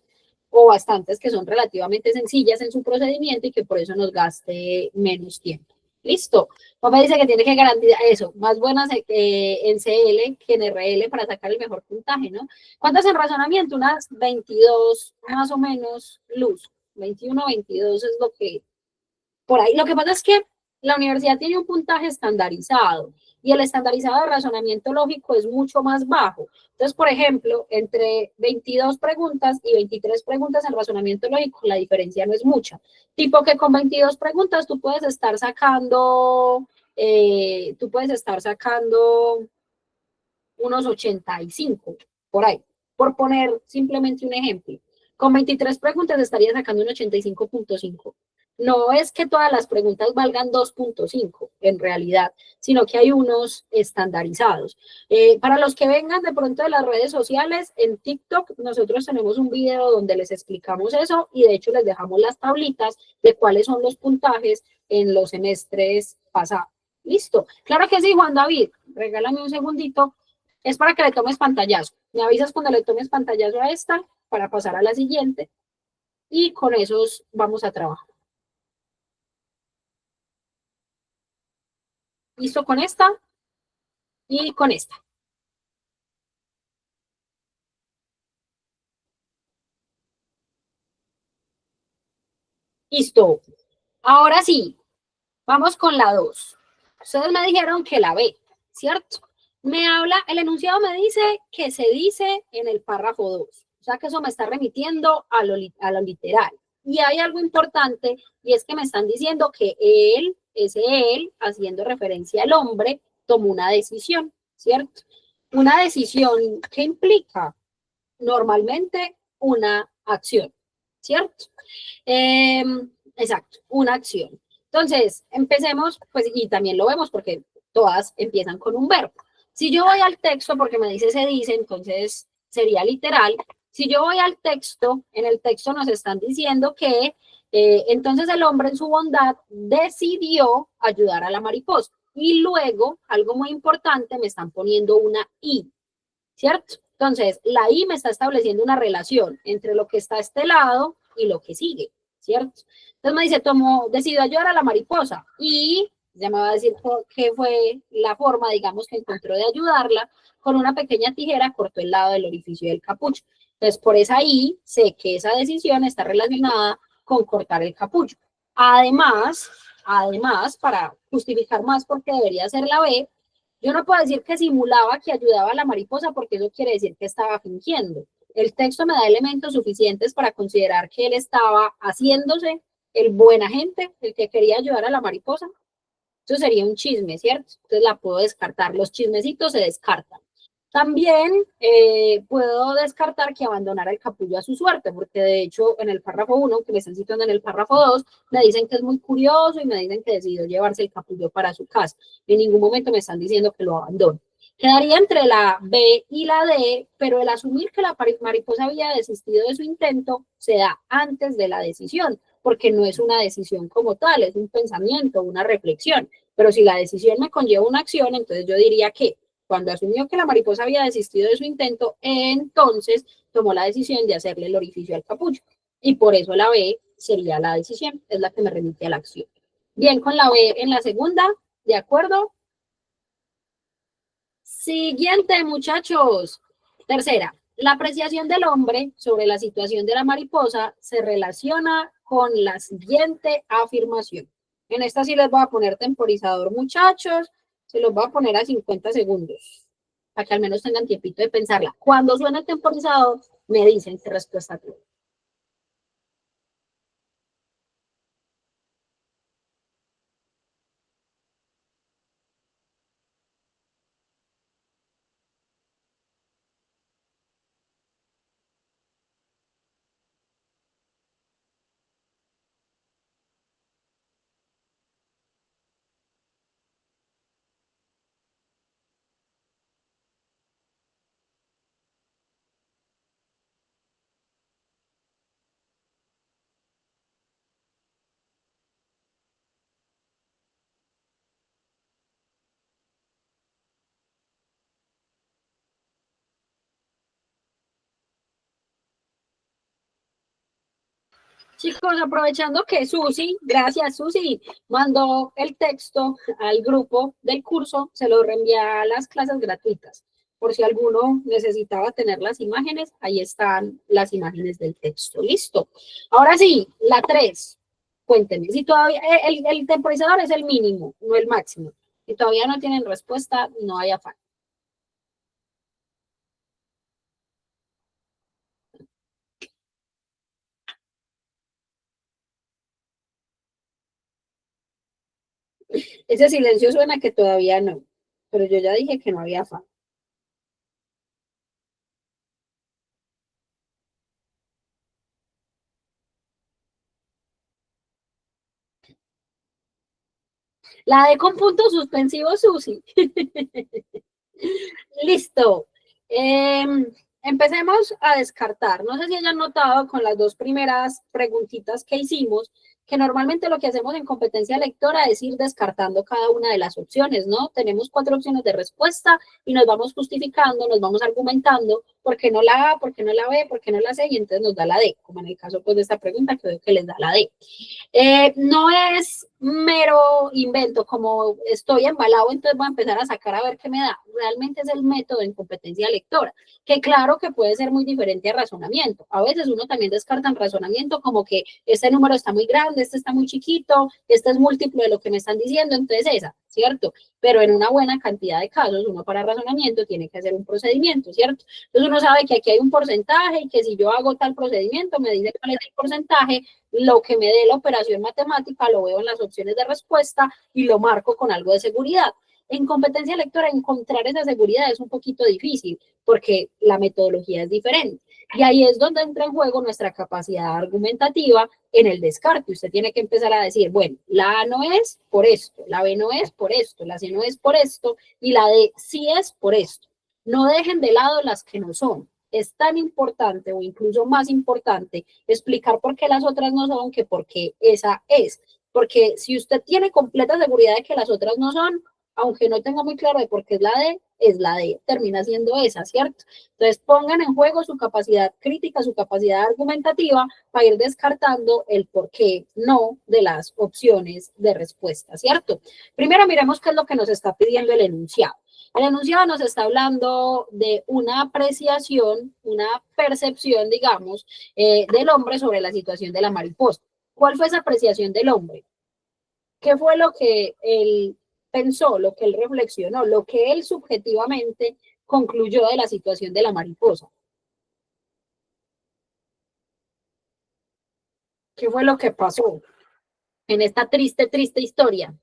S1: o bastantes que son relativamente sencillas en su procedimiento y que por eso nos gaste menos tiempo. Listo. Papá dice que tiene que garantizar eso, más buenas en CL que en RL para sacar el mejor puntaje, ¿no? ¿Cuántas en razonamiento? Unas 22 más o menos, Luz. 21, 22 es lo que por ahí. Lo que pasa es que la universidad tiene un puntaje estandarizado y el estandarizado de razonamiento lógico es mucho más bajo. Entonces, por ejemplo, entre 22 preguntas y 23 preguntas en razonamiento lógico, la diferencia no es mucha. Tipo que con 22 preguntas tú puedes estar sacando unos 85 por ahí, por poner simplemente un ejemplo. Con 23 preguntas estaría sacando un 85.5. No es que todas las preguntas valgan 2.5 en realidad, sino que hay unos estandarizados. Para los que vengan de pronto de las redes sociales, en TikTok nosotros tenemos un video donde les explicamos eso y de hecho les dejamos las tablitas de cuáles son los puntajes en los semestres pasados. Listo. Claro que sí, Juan David. Regálame un segundito. Es para que le tomes pantallazo. Me avisas cuando le tomes pantallazo a esta para pasar a la siguiente y con esos vamos a trabajar. Listo con esta y con esta. Listo. Ahora sí, vamos con la 2. Ustedes me dijeron que la B, ¿cierto? El enunciado me dice que se dice en el párrafo 2. O sea que eso me está remitiendo a lo literal. Y hay algo importante y es que me están diciendo que él, haciendo referencia al hombre, tomó una decisión, ¿cierto? Una decisión que implica normalmente una acción, ¿cierto? Eh, exacto, una acción. Entonces, empecemos, pues, y también lo vemos porque todas empiezan con un verbo. Si yo voy al texto, porque me dice se dice, entonces sería literal. Si yo voy al texto, en el texto nos están diciendo que entonces el hombre en su bondad decidió ayudar a la mariposa. Y luego, algo muy importante, me están poniendo una I, ¿cierto? Entonces, la I me está estableciendo una relación entre lo que está a este lado y lo que sigue, ¿cierto? Entonces me dice, decidió ayudar a la mariposa y ya me va a decir qué fue la forma, digamos, que encontró de ayudarla. Con una pequeña tijera cortó el lado del orificio del capucho. Entonces, por esa I, sé que esa decisión está relacionada con cortar el capullo. Además, para justificar más por qué debería ser la B, yo no puedo decir que simulaba que ayudaba a la mariposa porque eso quiere decir que estaba fingiendo. El texto me da elementos suficientes para considerar que él estaba haciéndose el buen agente, el que quería ayudar a la mariposa. Eso sería un chisme, ¿cierto? Entonces la puedo descartar. Los chismecitos se descartan. También puedo descartar que abandonara el capullo a su suerte, porque de hecho en el párrafo 1, que me están citando en el párrafo 2, me dicen que es muy curioso y me dicen que decidió llevarse el capullo para su casa. En ningún momento me están diciendo que lo abandone. Quedaría entre la B y la D, pero el asumir que la mariposa había desistido de su intento se da antes de la decisión, porque no es una decisión como tal, es un pensamiento, una reflexión. Pero si la decisión me conlleva una acción, entonces yo diría que cuando asumió que la mariposa había desistido de su intento, entonces tomó la decisión de hacerle el orificio al capullo. Y por eso la B sería la decisión, es la que me remite a la acción. Bien, con la B en la segunda, ¿de acuerdo? Siguiente, muchachos. Tercera, la apreciación del hombre sobre la situación de la mariposa se relaciona con la siguiente afirmación. En esta sí les voy a poner temporizador, muchachos. Se los voy a poner a 50 segundos, para que al menos tengan tiempito de pensarla. Cuando suene el temporizador, me dicen qué respuesta tiene. Chicos, aprovechando que Susi, gracias Susi, mandó el texto al grupo del curso, se lo reenvía a las clases gratuitas. Por si alguno necesitaba tener las imágenes, ahí están las imágenes del texto. Listo. Ahora sí, la 3. Cuéntenme, si todavía el temporizador es el mínimo, no el máximo. Si todavía no tienen respuesta, no hay afán. Ese silencio suena que todavía no, pero yo ya dije que no había afán. La D con punto suspensivo, Susi. Listo. Eh, empecemos a descartar. No sé si hayan notado con las dos primeras preguntitas que hicimos, que normalmente lo que hacemos en competencia lectora es ir descartando cada una de las opciones, ¿no? Tenemos 4 opciones de respuesta y nos vamos justificando, nos vamos argumentando por qué no la A, por qué no la B, por qué no la C, y entonces nos da la D, como en el caso pues, de esta pregunta que veo que les da la D. No es mero invento, como estoy embalado, entonces voy a empezar a sacar a ver qué me da. Realmente es el método en competencia lectora, que claro que puede ser muy diferente a razonamiento. A veces uno también descarta en razonamiento como que este número está muy grande, este está muy chiquito, este es múltiplo de lo que me están diciendo, entonces esa, ¿cierto? Pero en una buena cantidad de casos, uno para razonamiento tiene que hacer un procedimiento, ¿cierto? Entonces uno sabe que aquí hay un porcentaje y que si yo hago tal procedimiento, me dice cuál es el porcentaje, lo que me dé la operación matemática lo veo en las opciones de respuesta y lo marco con algo de seguridad. En competencia lectora, encontrar esa seguridad es un poquito difícil porque la metodología es diferente. Y ahí es donde entra en juego nuestra capacidad argumentativa en el descarte. Usted tiene que empezar a decir, bueno, la A no es por esto, la B no es por esto, la C no es por esto y la D sí es por esto. No dejen de lado las que no son. Es tan importante o incluso más importante explicar por qué las otras no son que por qué esa es. Porque si usted tiene completa seguridad de que las otras no son, aunque no tenga muy claro de por qué es la D, termina siendo esa, ¿cierto? Entonces pongan en juego su capacidad crítica, su capacidad argumentativa para ir descartando el por qué no de las opciones de respuesta, ¿cierto? Primero miremos qué es lo que nos está pidiendo el enunciado. El enunciado nos está hablando de una apreciación, una percepción, digamos, del hombre sobre la situación de la mariposa. ¿Cuál fue esa apreciación del hombre? ¿Qué fue lo que él pensó, lo que él reflexionó, lo que él subjetivamente concluyó de la situación de la mariposa? ¿Qué fue lo que pasó en esta triste, triste historia?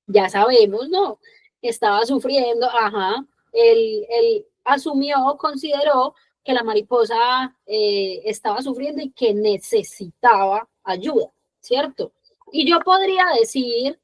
S1: Ya sabemos, ¿no? Estaba sufriendo, ajá, él asumió, consideró que la mariposa estaba sufriendo y que necesitaba ayuda, ¿cierto? Y yo podría decir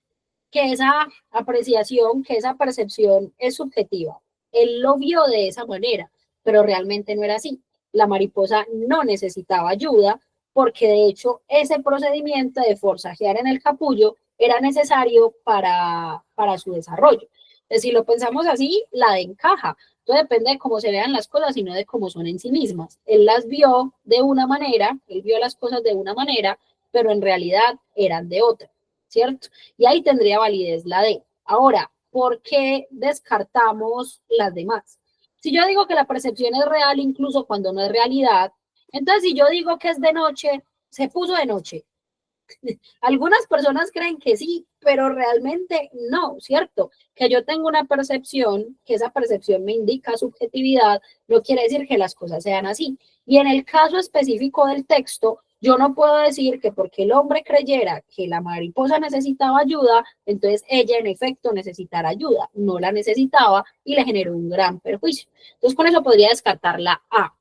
S1: que esa apreciación, que esa percepción es subjetiva. Él lo vio de esa manera, pero realmente no era así. La mariposa no necesitaba ayuda porque de hecho ese procedimiento de forzajear en el capullo era necesario para su desarrollo. Entonces, si lo pensamos así, la de encaja. Todo depende de cómo se vean las cosas y no de cómo son en sí mismas. Él las vio de una manera, él vio las cosas de una manera, pero en realidad eran de otra, ¿cierto? Y ahí tendría validez la D. Ahora, ¿por qué descartamos las demás? Si yo digo que la percepción es real incluso cuando no es realidad, entonces si yo digo que es de noche, se puso de noche. Algunas personas creen que sí, pero realmente no, ¿cierto? Que yo tengo una percepción, que esa percepción me indica subjetividad, no quiere decir que las cosas sean así. Y en el caso específico del texto, yo no puedo decir que porque el hombre creyera que la mariposa necesitaba ayuda, entonces ella en efecto necesitara ayuda. No la necesitaba y le generó un gran perjuicio. Entonces con eso podría descartar la A.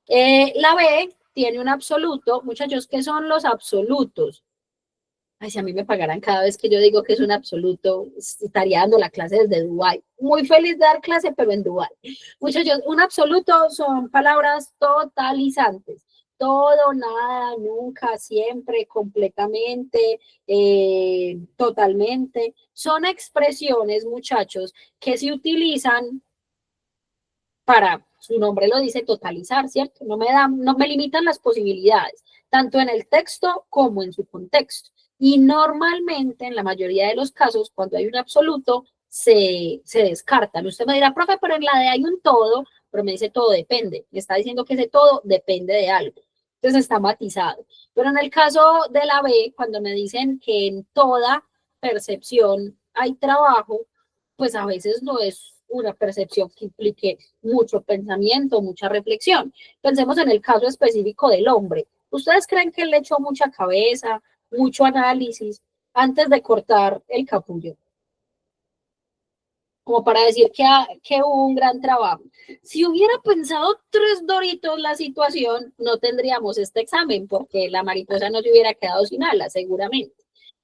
S1: La B tiene un absoluto. Muchachos, ¿qué son los absolutos? Ay, si a mí me pagaran cada vez que yo digo que es un absoluto, estaría dando la clase desde Dubái. Muy feliz de dar clase, pero en Dubái. Muchachos, un absoluto son palabras totalizantes. Todo, nada, nunca, siempre, completamente, totalmente. Son expresiones, muchachos, que se utilizan para, su nombre lo dice, totalizar, ¿cierto? No me limitan las posibilidades, tanto en el texto como en su contexto. Y normalmente, en la mayoría de los casos, cuando hay un absoluto, se descartan. Usted me dirá, profe, pero en la D hay un todo, pero me dice todo depende. Me está diciendo que ese todo depende de algo. Entonces está matizado. Pero en el caso de la B, cuando me dicen que en toda percepción hay trabajo, pues a veces no es una percepción que implique mucho pensamiento, mucha reflexión. Pensemos en el caso específico del hombre. ¿Ustedes creen que él le echó mucha cabeza, mucho análisis antes de cortar el capullo? Como para decir que hubo un gran trabajo. Si hubiera pensado 3 doritos la situación, no tendríamos este examen, porque la mariposa no se hubiera quedado sin alas, seguramente.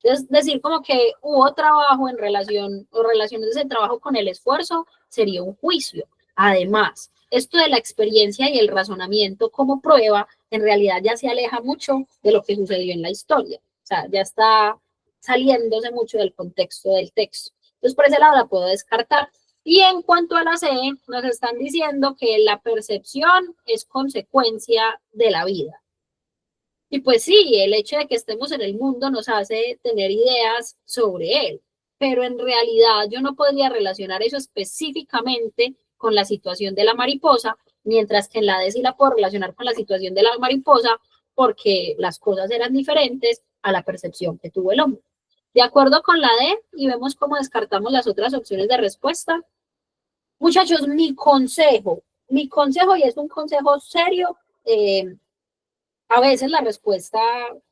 S1: Entonces, decir como que hubo trabajo en relación, o relaciones de ese trabajo con el esfuerzo, sería un juicio. Además, esto de la experiencia y el razonamiento como prueba, en realidad ya se aleja mucho de lo que sucedió en la historia. O sea, ya está saliéndose mucho del contexto del texto. Entonces, por ese lado la puedo descartar. Y en cuanto a la C, nos están diciendo que la percepción es consecuencia de la vida. Y pues sí, el hecho de que estemos en el mundo nos hace tener ideas sobre él, pero en realidad yo no podría relacionar eso específicamente con la situación de la mariposa, mientras que en la D sí la puedo relacionar con la situación de la mariposa porque las cosas eran diferentes a la percepción que tuvo el hombre. De acuerdo con la D, y vemos cómo descartamos las otras opciones de respuesta. Muchachos, mi consejo, y es un consejo serio, a veces la respuesta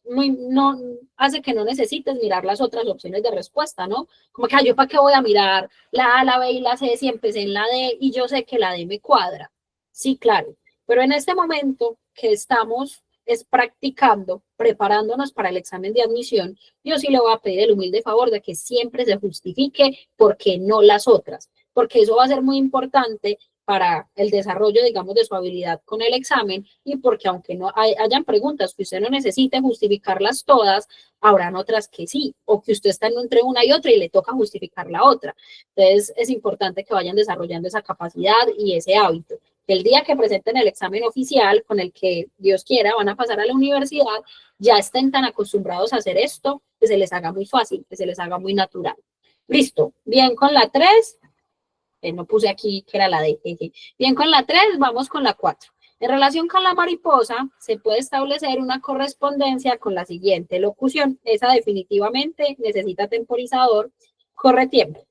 S1: no hace que no necesites mirar las otras opciones de respuesta, ¿no? Como que yo para qué voy a mirar la A, la B y la C si empecé en la D y yo sé que la D me cuadra. Sí, claro, pero en este momento que estamos es practicando, preparándonos para el examen de admisión, yo sí le voy a pedir el humilde favor de que siempre se justifique por qué no las otras, porque eso va a ser muy importante para el desarrollo, digamos, de su habilidad con el examen y porque aunque no hayan preguntas que usted no necesite justificarlas todas, habrán otras que sí, o que usted está entre una y otra y le toca justificar la otra. Entonces, es importante que vayan desarrollando esa capacidad y ese hábito. El día que presenten el examen oficial con el que Dios quiera van a pasar a la universidad, ya estén tan acostumbrados a hacer esto que se les haga muy fácil, que se les haga muy natural. Listo, bien con la 3, no puse aquí que era la D. Bien, con la 3, vamos con la 4. En relación con la mariposa, se puede establecer una correspondencia con la siguiente locución. Esa definitivamente necesita temporizador. Corre tiempo.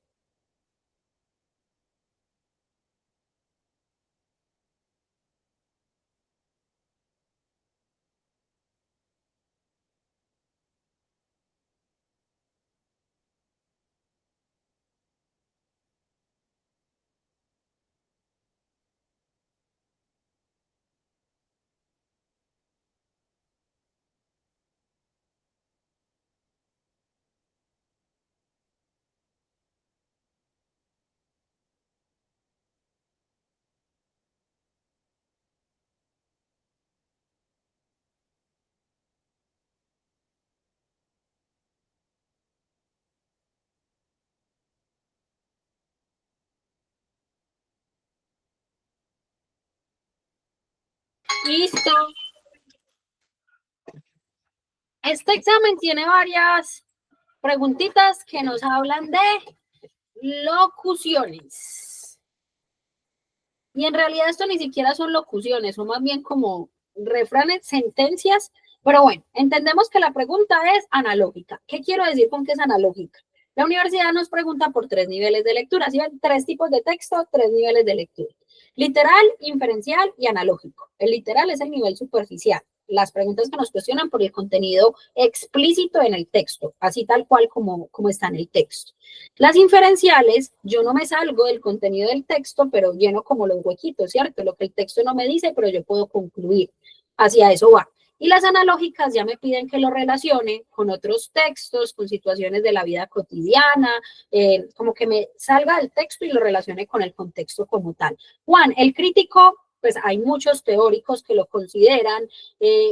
S1: Listo. Este examen tiene varias preguntitas que nos hablan de locuciones. Y en realidad esto ni siquiera son locuciones, son más bien como refranes, sentencias. Pero bueno, entendemos que la pregunta es analógica. ¿Qué quiero decir con que es analógica? La universidad nos pregunta por 3 niveles de lectura, ¿sí? 3 tipos de texto, 3 niveles de lectura. Literal, inferencial y analógico. El literal es el nivel superficial. Las preguntas que nos cuestionan por el contenido explícito en el texto, así tal cual como está en el texto. Las inferenciales, yo no me salgo del contenido del texto, pero lleno como los huequitos, ¿cierto? Lo que el texto no me dice, pero yo puedo concluir. Hacia eso va. Y las analógicas ya me piden que lo relacione con otros textos, con situaciones de la vida cotidiana, como que me salga del texto y lo relacione con el contexto como tal. Juan, el crítico, pues hay muchos teóricos que lo consideran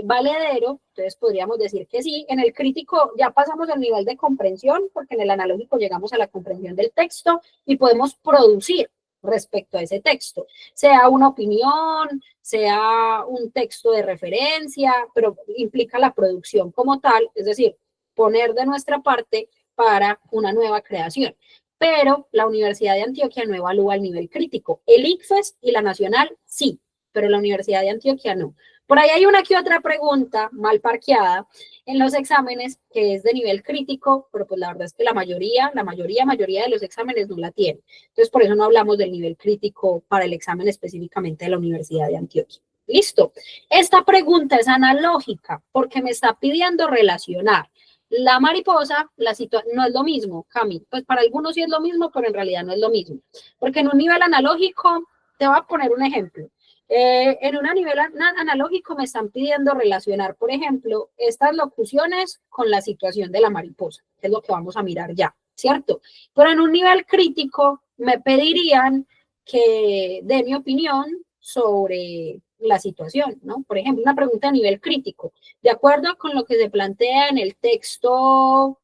S1: valedero, entonces podríamos decir que sí. En el crítico ya pasamos al nivel de comprensión, porque en el analógico llegamos a la comprensión del texto y podemos producir respecto a ese texto, sea una opinión, sea un texto de referencia, pero implica la producción como tal, es decir, poner de nuestra parte para una nueva creación. Pero la Universidad de Antioquia no evalúa el nivel crítico. El ICFES y la Nacional sí, pero la Universidad de Antioquia no. Por ahí hay una que otra pregunta mal parqueada en los exámenes que es de nivel crítico, pero pues la verdad es que la mayoría de los exámenes no la tiene. Entonces, por eso no hablamos del nivel crítico para el examen específicamente de la Universidad de Antioquia. Listo. Esta pregunta es analógica porque me está pidiendo relacionar la mariposa, la situación, no es lo mismo, Cami. Pues para algunos sí es lo mismo, pero en realidad no es lo mismo. Porque en un nivel analógico, te voy a poner un ejemplo. En un nivel analógico me están pidiendo relacionar, por ejemplo, estas locuciones con la situación de la mariposa, que es lo que vamos a mirar ya, ¿cierto? Pero en un nivel crítico me pedirían que dé mi opinión sobre la situación, ¿no? Por ejemplo, una pregunta a nivel crítico. De acuerdo con lo que se plantea en el texto,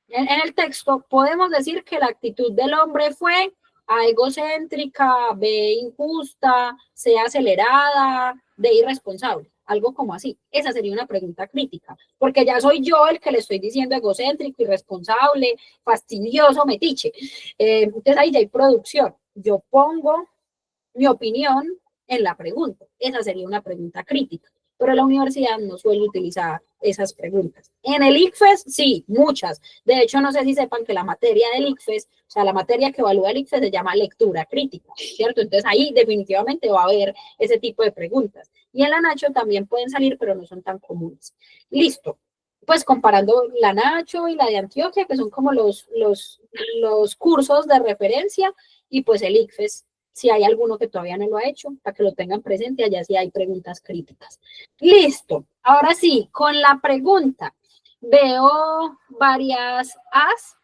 S1: en el texto podemos decir que la actitud del hombre fue A egocéntrica, B injusta, C acelerada, D irresponsable, algo como así. Esa sería una pregunta crítica, porque ya soy yo el que le estoy diciendo egocéntrico, irresponsable, fastidioso, metiche. Entonces ahí ya hay producción. Yo pongo mi opinión en la pregunta. Esa sería una pregunta crítica, pero la universidad no suele utilizar esas preguntas. En el ICFES, sí, muchas. De hecho, no sé si sepan que la materia del ICFES, o sea, la materia que evalúa el ICFES se llama lectura crítica, ¿cierto? Entonces ahí definitivamente va a haber ese tipo de preguntas. Y en la Nacho también pueden salir, pero no son tan comunes. Listo. Pues comparando la Nacho y la de Antioquia, que son como los cursos de referencia, y pues el ICFES, si hay alguno que todavía no lo ha hecho, para que lo tengan presente, allá sí hay preguntas críticas. Listo. Ahora sí, con la pregunta, veo varias A's.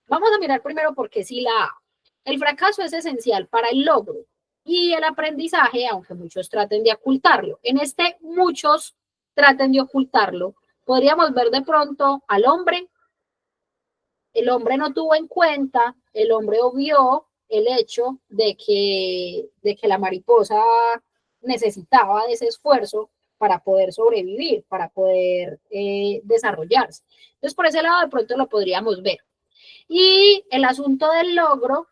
S1: Vamos a mirar primero por qué sí la A. El fracaso es esencial para el logro y el aprendizaje, aunque muchos traten de ocultarlo. En este, muchos traten de ocultarlo. Podríamos ver de pronto al hombre. El hombre no tuvo en cuenta, el hombre obvió el hecho de que la mariposa necesitaba de ese esfuerzo para poder sobrevivir, para poder desarrollarse. Entonces, por ese lado de pronto lo podríamos ver. Y el asunto del logro,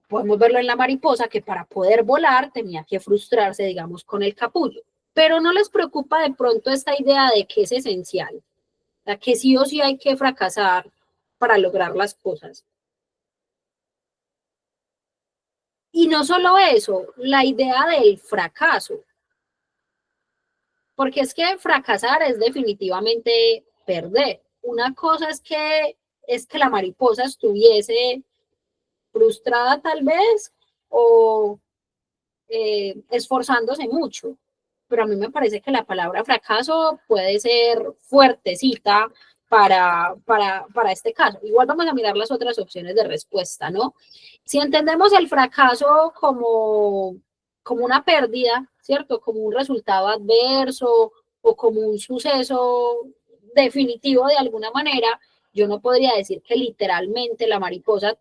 S1: podemos verlo en la mariposa, que para poder volar tenía que frustrarse, digamos, con el capullo. Pero no les preocupa de pronto esta idea de que es esencial, o sea, que sí o sí hay que fracasar para lograr las cosas. Y no solo eso, la idea del fracaso, porque es que fracasar es definitivamente perder. Una cosa es que la mariposa estuviese frustrada tal vez o esforzándose mucho, pero a mí me parece que la palabra fracaso puede ser fuertecita para este caso. Igual vamos a mirar las otras opciones de respuesta, ¿no? Si entendemos el fracaso como una pérdida, ¿cierto? Como un resultado adverso o como un suceso definitivo de alguna manera, yo no podría decir que literalmente la mariposa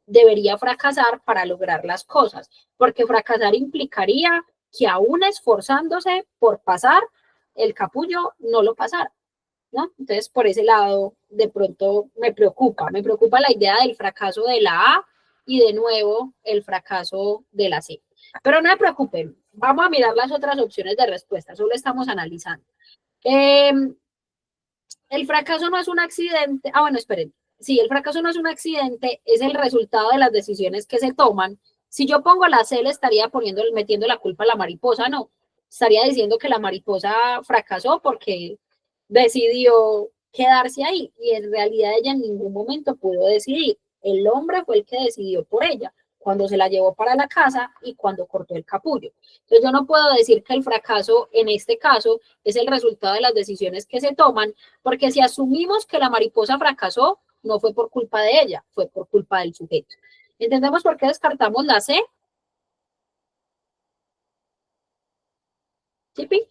S1: debería fracasar para lograr las cosas, porque fracasar implicaría que aún esforzándose por pasar, el capullo no lo pasara, ¿no? Entonces, por ese lado, de pronto me preocupa la idea del fracaso de la A y de nuevo el fracaso de la C. Pero no me preocupen, vamos a mirar las otras opciones de respuesta, solo estamos analizando. El fracaso no es un accidente. Ah, bueno, esperen. Sí, el fracaso no es un accidente, es el resultado de las decisiones que se toman. Si yo pongo la C, le estaría metiendo la culpa a la mariposa, no. Estaría diciendo que la mariposa fracasó porque decidió quedarse ahí y en realidad ella en ningún momento pudo decidir. El hombre fue el que decidió por ella cuando se la llevó para la casa y cuando cortó el capullo. Entonces yo no puedo decir que el fracaso en este caso es el resultado de las decisiones que se toman, porque si asumimos que la mariposa fracasó, no fue por culpa de ella, fue por culpa del sujeto. ¿Entendemos por qué descartamos la C? ¿Sí, Pi?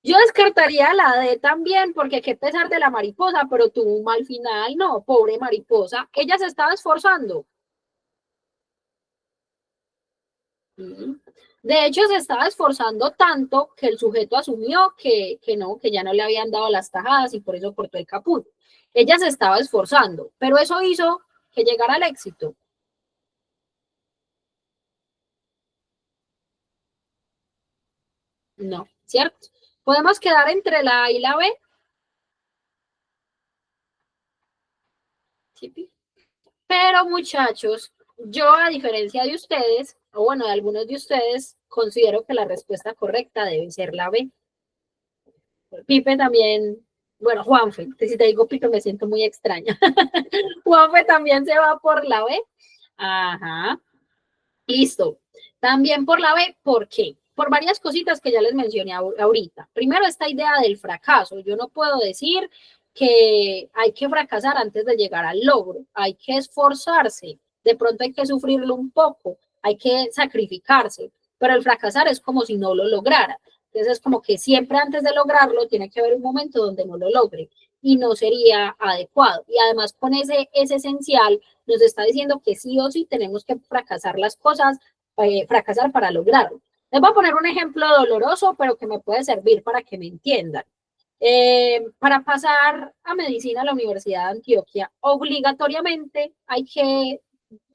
S1: Yo descartaría la D también, porque qué pesar de la mariposa, pero tuvo un mal final, no, pobre mariposa. Ella se estaba esforzando. De hecho, se estaba esforzando tanto que el sujeto asumió que no, que ya no le habían dado las tajadas y por eso cortó el caput. Ella se estaba esforzando, pero eso hizo que llegara al éxito. No, ¿cierto? Podemos quedar entre la A y la B. ¿Sí? Pero muchachos, yo a diferencia de ustedes, o bueno, de algunos de ustedes, considero que la respuesta correcta debe ser la B. Pipe también, bueno, Juanfe, si te digo Pipe me siento muy extraña. Juanfe también se va por la B. Ajá, listo. También por la B, ¿por qué? Por varias cositas que ya les mencioné ahorita. Primero, esta idea del fracaso. Yo no puedo decir que hay que fracasar antes de llegar al logro. Hay que esforzarse. De pronto hay que sufrirlo un poco. Hay que sacrificarse. Pero el fracasar es como si no lo lograra. Entonces es como que siempre antes de lograrlo tiene que haber un momento donde no lo logre y no sería adecuado. Y además con ese es esencial, nos está diciendo que sí o sí tenemos que fracasar las cosas, fracasar para lograrlo. Les voy a poner un ejemplo doloroso, pero que me puede servir para que me entiendan. Para pasar a medicina a la Universidad de Antioquia, obligatoriamente hay que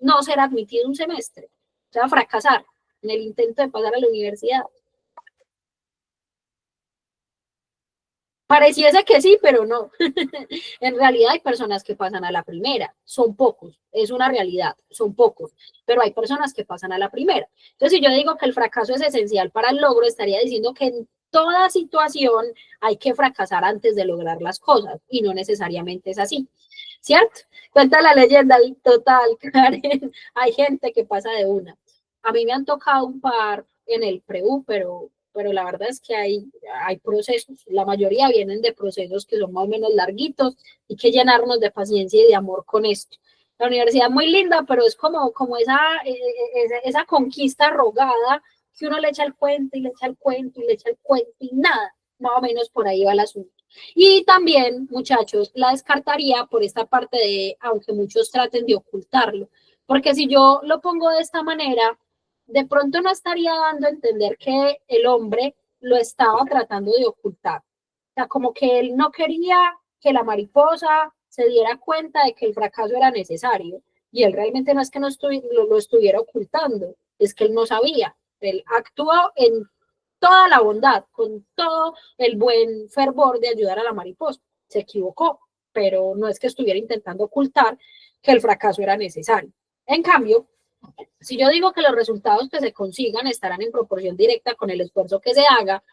S1: no ser admitido un semestre, o sea, fracasar en el intento de pasar a la universidad. Pareciese que sí, pero no. En realidad hay personas que pasan a la primera, son pocos, es una realidad, son pocos, pero hay personas que pasan a la primera. Entonces, si yo digo que el fracaso es esencial para el logro, estaría diciendo que en toda situación hay que fracasar antes de lograr las cosas, y no necesariamente es así, ¿cierto? Cuenta la leyenda, total, Karen, hay gente que pasa de una. A mí me han tocado un par en el preu, pero la verdad es que hay procesos, la mayoría vienen de procesos que son más o menos larguitos y que llenarnos de paciencia y de amor con esto. La universidad es muy linda, pero es como esa conquista rogada que uno le echa el cuento y le echa el cuento y le echa el cuento y nada, más o menos por ahí va el asunto. Y también, muchachos, la descartaría por esta parte de, aunque muchos traten de ocultarlo, porque si yo lo pongo de esta manera, de pronto no estaría dando a entender que el hombre lo estaba tratando de ocultar. O sea, como que él no quería que la mariposa se diera cuenta de que el fracaso era necesario. Y él realmente no es que no lo estuviera ocultando, es que él no sabía. Él actuó en toda la bondad, con todo el buen fervor de ayudar a la mariposa. Se equivocó, pero no es que estuviera intentando ocultar que el fracaso era necesario. En cambio, si yo digo que los resultados que se consigan estarán en proporción directa con el esfuerzo que se haga,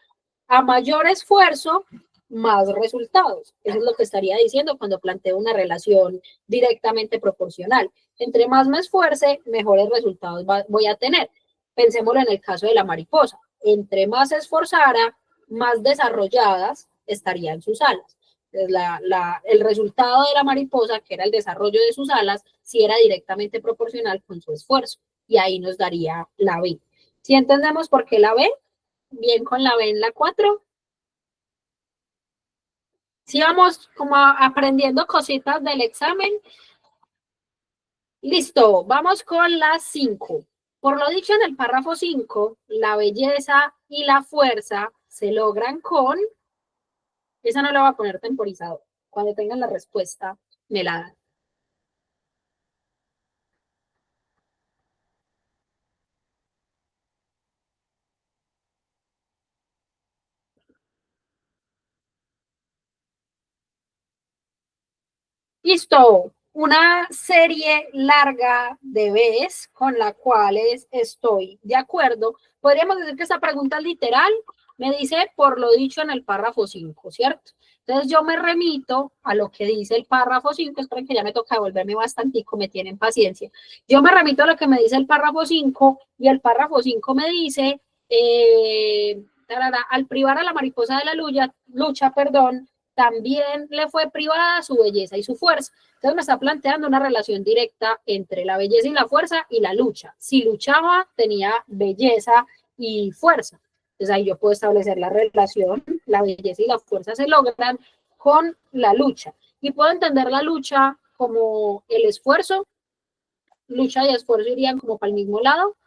S1: a mayor esfuerzo, más resultados. Eso es lo que estaría diciendo cuando planteo una relación directamente proporcional. Entre más me esfuerce, mejores resultados voy a tener. Pensémoslo en el caso de la mariposa. Entre más se esforzara, más desarrolladas estarían sus alas. Entonces, el resultado de la mariposa, que era el desarrollo de sus alas, sí era directamente proporcional con su esfuerzo. Y ahí nos daría la B. Si entendemos por qué la B, bien con la B en la 4. Si vamos como aprendiendo cositas del examen. Listo, vamos con la 5. Por lo dicho en el párrafo 5, la belleza y la fuerza se logran con... Esa no la voy a poner temporizado. Cuando tengan la respuesta, me la dan. Listo, una serie larga de Bs con la cual estoy de acuerdo. Podríamos decir que esta pregunta literal me dice por lo dicho en el párrafo 5, ¿cierto? Entonces yo me remito a lo que dice el párrafo 5, esperen que ya me toca devolverme bastantico, me tienen paciencia. Yo me remito a lo que me dice el párrafo 5 y el párrafo 5 me dice, al privar a la mariposa de la lucha, también le fue privada su belleza y su fuerza. Entonces me está planteando una relación directa entre la belleza y la fuerza y la lucha. Si luchaba, tenía belleza y fuerza. Entonces ahí yo puedo establecer la relación. la belleza y la fuerza se logran con la lucha. Y puedo entender la lucha como el esfuerzo, lucha y esfuerzo irían como para el mismo lado.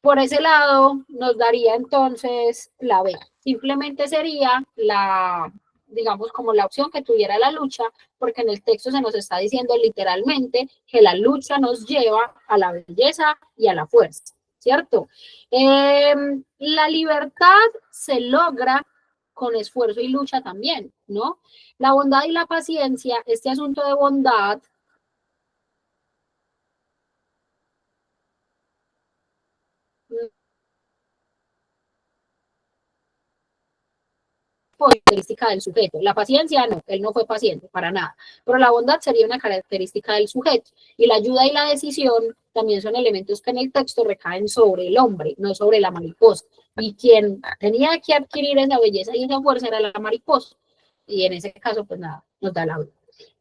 S1: Por ese lado nos daría entonces la B. Simplemente sería la, digamos, como la opción que tuviera la lucha, porque en el texto se nos está diciendo literalmente que la lucha nos lleva a la belleza y a la fuerza, ¿cierto? La libertad se logra con esfuerzo y lucha también, ¿no? La bondad y la paciencia, este asunto de bondad, característica del sujeto. La paciencia no, él no fue paciente, para nada. Pero la bondad sería una característica del sujeto. Y la ayuda y la decisión también son elementos que en el texto recaen sobre el hombre, no sobre la mariposa. Y quien tenía que adquirir esa belleza y esa fuerza era la mariposa. Y en ese caso, pues nada, nos da la B.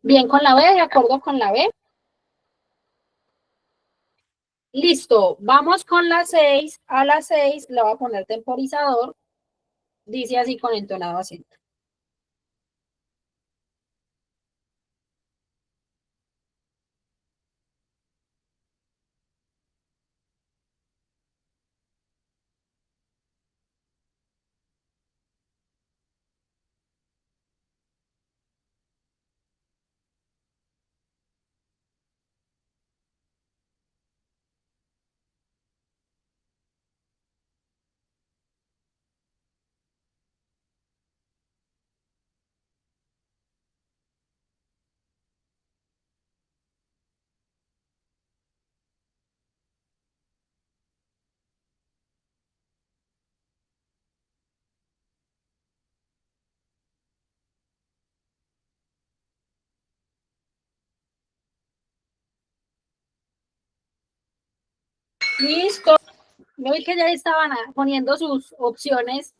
S1: Bien, con la B, de acuerdo con la B. Listo, vamos con la 6. A la 6 le voy a poner temporizador. Dice así con entonado acento. Listo. Yo vi que ya estaban poniendo sus opciones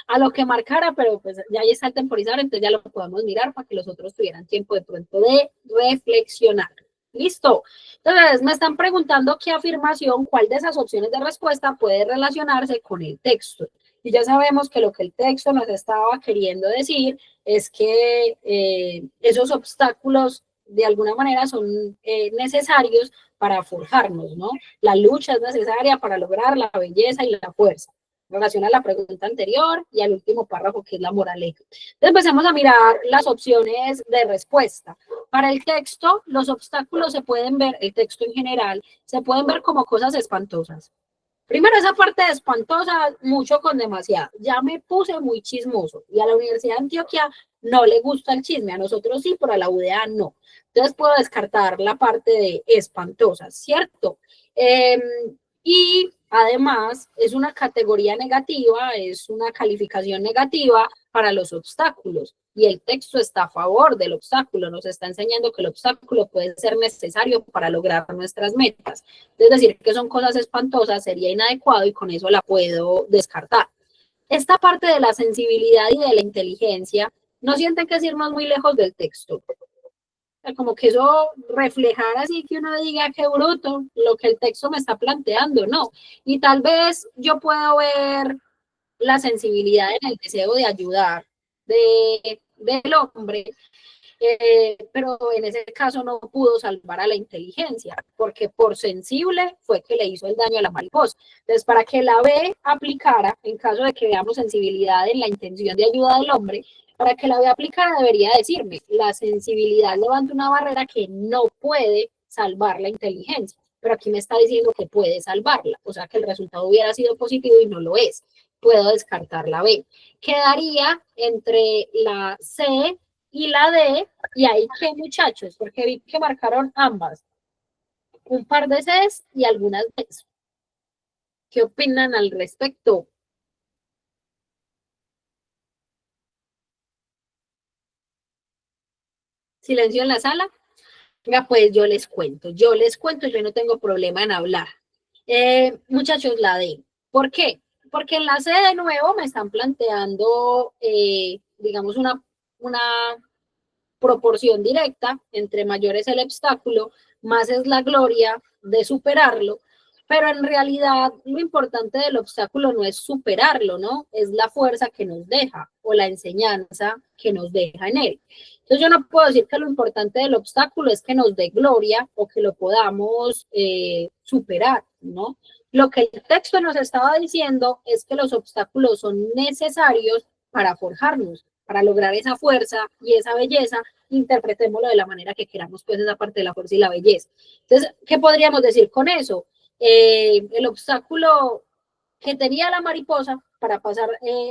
S1: a lo que marcara, pero pues ya ahí está el temporizador, entonces ya lo podemos mirar para que los otros tuvieran tiempo de pronto de reflexionar. Listo. Entonces, me están preguntando qué afirmación, cuál de esas opciones de respuesta puede relacionarse con el texto. Y ya sabemos que lo que el texto nos estaba queriendo decir es que esos obstáculos de alguna manera son necesarios para forjarnos, ¿no? La lucha es necesaria para lograr la belleza y la fuerza. En relación a la pregunta anterior y al último párrafo, que es la moraleja. Entonces empecemos a mirar las opciones de respuesta. Para el texto, los obstáculos se pueden ver, el texto en general, se pueden ver como cosas espantosas. Primero, esa parte de espantosa, mucho con demasiado. Ya me puse muy chismoso. Y a la Universidad de Antioquia no le gusta el chisme. A nosotros sí, pero a la UDA no. Entonces puedo descartar la parte de espantosa, ¿cierto? Y además es una categoría negativa, es una calificación negativa para los obstáculos. Y el texto está a favor del obstáculo, nos está enseñando que el obstáculo puede ser necesario para lograr nuestras metas. Es decir, que son cosas espantosas, sería inadecuado y con eso la puedo descartar. Esta parte de la sensibilidad y de la inteligencia, ¿no sienten que es irnos muy lejos del texto? Como que eso reflejar así que uno diga qué bruto lo que el texto me está planteando, no. Y tal vez yo puedo ver la sensibilidad en el deseo de ayudar del hombre, pero en ese caso no pudo salvar a la inteligencia, porque por sensible fue que le hizo el daño a la mariposa. Entonces, para que la B aplicara, en caso de que veamos sensibilidad en la intención de ayuda del hombre, para que la B aplicara debería decirme, la sensibilidad levanta una barrera que no puede salvar la inteligencia, pero aquí me está diciendo que puede salvarla, o sea que el resultado hubiera sido positivo y no lo es. Puedo descartar la B. Quedaría entre la C y la D, y ahí qué muchachos, porque vi que marcaron ambas, un par de Cs y algunas Ds. ¿Qué opinan al respecto? Silencio en la sala. Venga, pues yo yo no tengo problema en hablar. Muchachos, la D. ¿Por qué? Porque en la C de nuevo me están planteando, digamos, una proporción directa, entre mayor es el obstáculo, más es la gloria de superarlo. pero en realidad lo importante del obstáculo no es superarlo, ¿no? Es la fuerza que nos deja o la enseñanza que nos deja en él. Entonces yo no puedo decir que lo importante del obstáculo es que nos dé gloria o que lo podamos superar, ¿no? Lo que el texto nos estaba diciendo es que los obstáculos son necesarios para forjarnos, para lograr esa fuerza y esa belleza, interpretémoslo de la manera que queramos, pues esa parte de la fuerza y la belleza. Entonces, ¿qué podríamos decir con eso? El obstáculo que tenía la mariposa para pasar,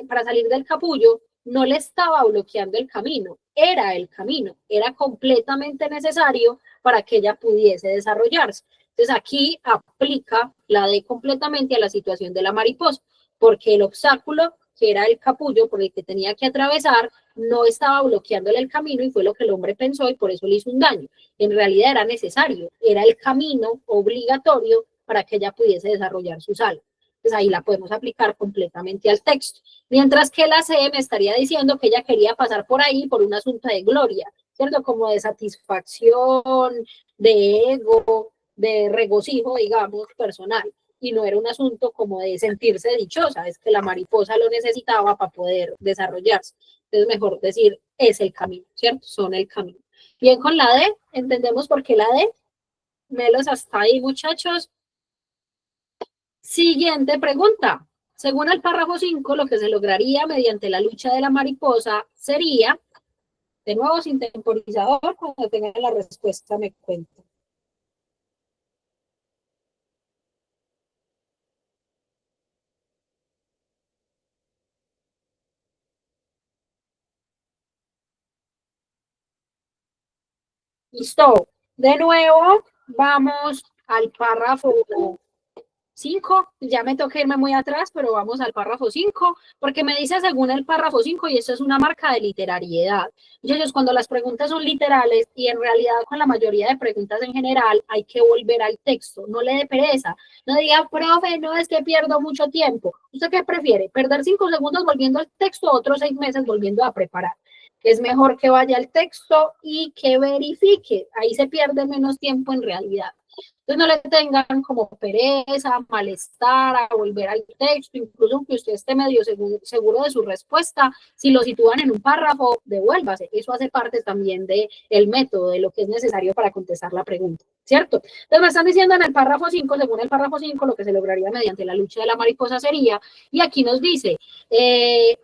S1: para salir del capullo, no le estaba bloqueando el camino, era el camino, era completamente necesario para que ella pudiese desarrollarse. Entonces aquí aplica la de completamente a la situación de la mariposa, porque el obstáculo, que era el capullo por el que tenía que atravesar, no estaba bloqueándole el camino y fue lo que el hombre pensó y por eso le hizo un daño. En realidad era necesario, era el camino obligatorio para que ella pudiese desarrollar sus alas. Pues ahí la podemos aplicar completamente al texto. Mientras que la C me estaría diciendo que ella quería pasar por ahí por un asunto de gloria, ¿cierto? Como de satisfacción, de ego, de regocijo, digamos, personal. Y no era un asunto como de sentirse dichosa, es que la mariposa lo necesitaba para poder desarrollarse. Entonces, mejor decir, es el camino, ¿cierto? Son el camino. Bien, con la D, entendemos por qué la D. Melos hasta ahí, muchachos. Siguiente pregunta. Según el párrafo 5, lo que se lograría mediante la lucha de la mariposa sería, de nuevo sin temporizador, cuando tengan la respuesta me cuento. Listo. De nuevo, vamos al párrafo 5, ya me toca irme muy atrás, pero vamos al párrafo 5, porque me dice según el párrafo 5, y esto es una marca de literariedad. Entonces, cuando las preguntas son literales, y en realidad con la mayoría de preguntas en general, hay que volver al texto, no le dé pereza, no diga, profe, no es que pierdo mucho tiempo. ¿Usted qué prefiere? ¿Perder 5 segundos volviendo al texto o otros 6 meses volviendo a preparar? Es mejor que vaya al texto y que verifique, ahí se pierde menos tiempo en realidad. Entonces no le tengan como pereza, malestar, a volver al texto, incluso aunque usted esté medio seguro de su respuesta, si lo sitúan en un párrafo, devuélvase. Eso hace parte también del método, de lo que es necesario para contestar la pregunta, ¿cierto? Entonces me están diciendo en el párrafo 5, según el párrafo 5, lo que se lograría mediante la lucha de la mariposa sería, y aquí nos dice,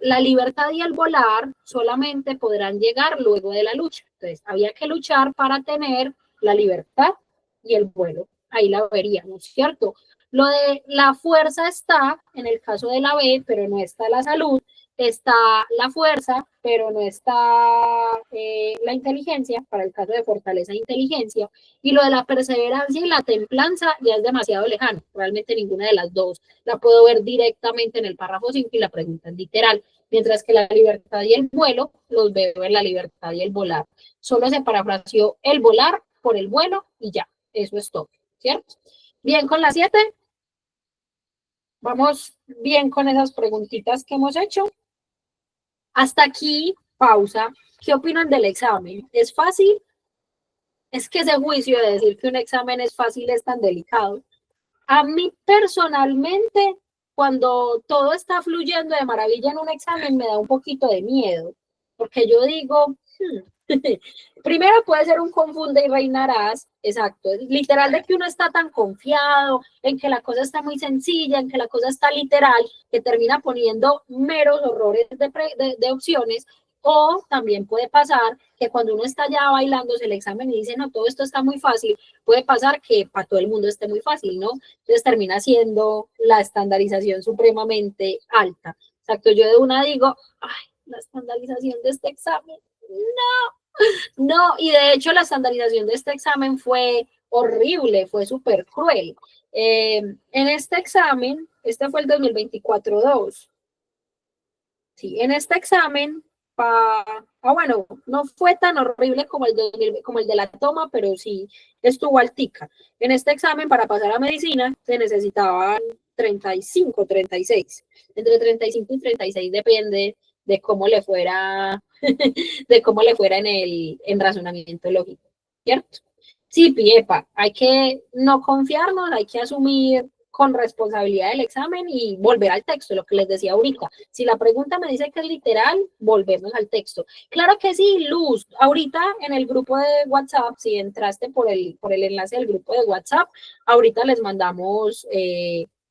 S1: la libertad y el volar solamente podrán llegar luego de la lucha. Entonces había que luchar para tener la libertad y el vuelo. Ahí la veríamos, ¿cierto? Lo de la fuerza está en el caso de la B, pero no está la salud, está la fuerza, pero no está la inteligencia, para el caso de fortaleza e inteligencia, y lo de la perseverancia y la templanza ya es demasiado lejano, realmente ninguna de las dos la puedo ver directamente en el párrafo 5 y la pregunta es literal, mientras que la libertad y el vuelo los veo en la libertad y el volar. Solo se parafraseó el volar por el vuelo y ya, eso es todo. ¿Cierto? Bien, con las 7, vamos bien con esas preguntitas que hemos hecho. Hasta aquí, pausa. ¿Qué opinan del examen? ¿Es fácil? Es que ese juicio de decir que un examen es fácil es tan delicado. A mí personalmente, cuando todo está fluyendo de maravilla en un examen, me da un poquito de miedo, porque yo digo, primero puede ser un confunde y reinarás, exacto, literal de que uno está tan confiado en que la cosa está muy sencilla, en que la cosa está literal, que termina poniendo meros horrores de opciones, o también puede pasar que cuando uno está ya bailándose el examen y dice, no, todo esto está muy fácil, puede pasar que para todo el mundo esté muy fácil, ¿no? Entonces termina siendo la estandarización supremamente alta. Exacto, yo de una digo, ay, la estandarización de este examen, no, y de hecho la estandarización de este examen fue horrible, fue súper cruel. En este examen, este fue el 2024-2, sí, en este examen, bueno, no fue tan horrible como como el de la toma, pero sí estuvo altica. En este examen, para pasar a medicina, se necesitaban 35, 36. Entre 35 y 36 depende de cómo le fuera, de cómo le fuera en razonamiento lógico, ¿cierto? Sí, Piepa, hay que no confiarnos, hay que asumir con responsabilidad del examen y volver al texto, lo que les decía ahorita. Si la pregunta me dice que es literal, volvemos al texto. Claro que sí, Luz. Ahorita en el grupo de WhatsApp, si entraste por el enlace del grupo de WhatsApp, ahorita les mandamos,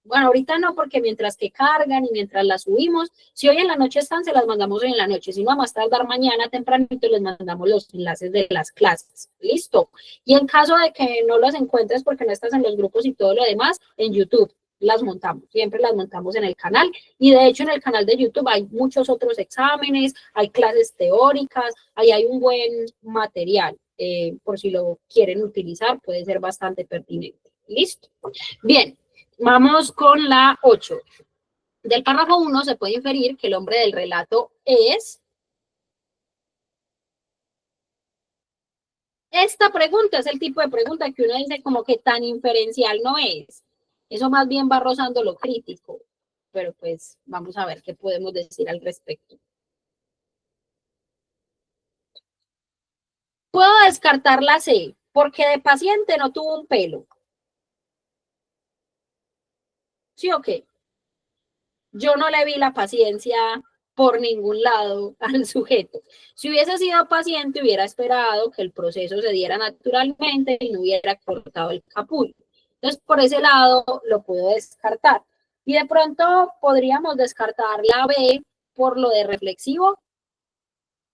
S1: bueno, ahorita no, porque mientras que cargan y mientras las subimos, si hoy en la noche están, se las mandamos hoy en la noche. Si no, a más tardar mañana tempranito les mandamos los enlaces de las clases. Listo. Y en caso de que no los encuentres porque no estás en los grupos y todo lo demás, en YouTube las montamos, siempre las montamos en el canal y de hecho en el canal de YouTube hay muchos otros exámenes, hay clases teóricas, ahí hay un buen material, por si lo quieren utilizar, puede ser bastante pertinente. ¿Listo? Bien, vamos con la 8. Del párrafo 1 se puede inferir que el hombre del relato es... Esta pregunta es el tipo de pregunta que uno dice como que tan inferencial no es. Eso más bien va rozando lo crítico. Pero pues vamos a ver qué podemos decir al respecto. Puedo descartar la C, porque de paciente no tuvo un pelo. ¿Sí o qué? Yo no le vi la paciencia por ningún lado al sujeto. Si hubiese sido paciente, hubiera esperado que el proceso se diera naturalmente y no hubiera cortado el capullo. Entonces, por ese lado lo puedo descartar. Y de pronto podríamos descartar la B por lo de reflexivo.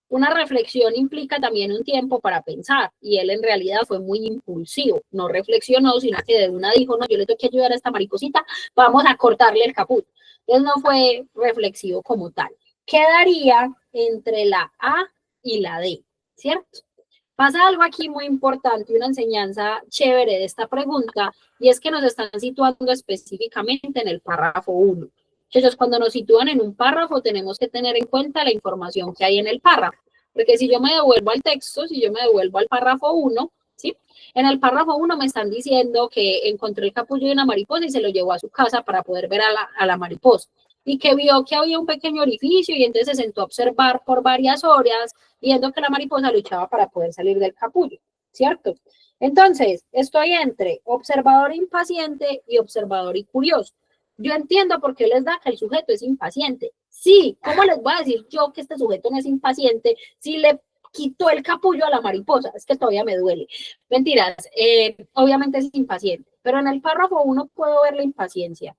S1: Una reflexión implica también un tiempo para pensar y él en realidad fue muy impulsivo, no reflexionó, sino que de una dijo, no, yo le tengo que ayudar a esta mariposita, vamos a cortarle el caput. Entonces no fue reflexivo como tal. Quedaría entre la A y la D, ¿cierto? Pasa algo aquí muy importante, una enseñanza chévere de esta pregunta, y es que nos están situando específicamente en el párrafo 1. Entonces, cuando nos sitúan en un párrafo, tenemos que tener en cuenta la información que hay en el párrafo. Porque si yo me devuelvo al texto, si yo me devuelvo al párrafo 1, ¿sí? En el párrafo 1 me están diciendo que encontró el capullo de una mariposa y se lo llevó a su casa para poder ver a la mariposa. Y que vio que había un pequeño orificio y entonces se sentó a observar por varias horas, viendo que la mariposa luchaba para poder salir del capullo, ¿cierto? Entonces, estoy entre observador impaciente y observador y curioso. Yo entiendo por qué les da que el sujeto es impaciente. Sí, ¿cómo les voy a decir yo que este sujeto no es impaciente si le quitó el capullo a la mariposa? Es que todavía me duele. Mentiras, obviamente es impaciente, pero en el párrafo 1 puedo ver la impaciencia.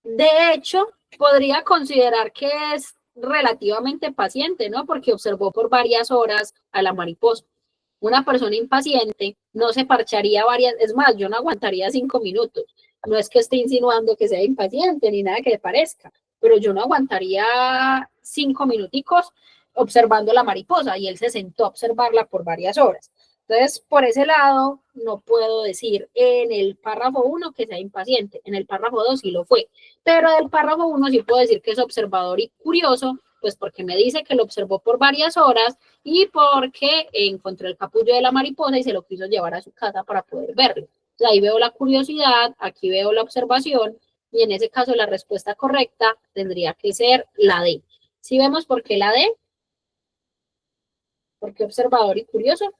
S1: De hecho, podría considerar que es relativamente paciente, ¿no? Porque observó por varias horas a la mariposa. Una persona impaciente no se parcharía varias, es más, yo no aguantaría 5 minutos. No es que esté insinuando que sea impaciente ni nada que le parezca, pero yo no aguantaría 5 minuticos observando la mariposa y él se sentó a observarla por varias horas. Entonces, por ese lado, no puedo decir en el párrafo 1 que sea impaciente, en el párrafo 2 sí lo fue, pero del párrafo 1 sí puedo decir que es observador y curioso, pues porque me dice que lo observó por varias horas y porque encontró el capullo de la mariposa y se lo quiso llevar a su casa para poder verlo. Entonces, ahí veo la curiosidad, aquí veo la observación y en ese caso la respuesta correcta tendría que ser la D. Si vemos por qué la D, porque observador y curioso.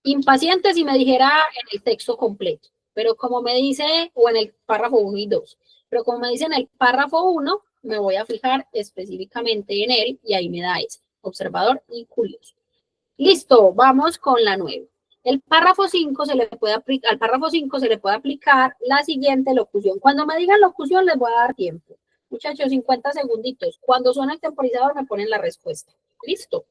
S1: Impaciente si me dijera en el texto completo, pero como me dice, o en el párrafo 1 y 2, pero como me dice en el párrafo 1, me voy a fijar específicamente en él y ahí me da ese, observador y curioso. Listo, vamos con la 9. El párrafo 5 se le puede aplicar, al párrafo 5 se le puede aplicar la siguiente locución. Cuando me digan locución les voy a dar tiempo. Muchachos, 50 segunditos. Cuando suena el temporizador me ponen la respuesta. Listo.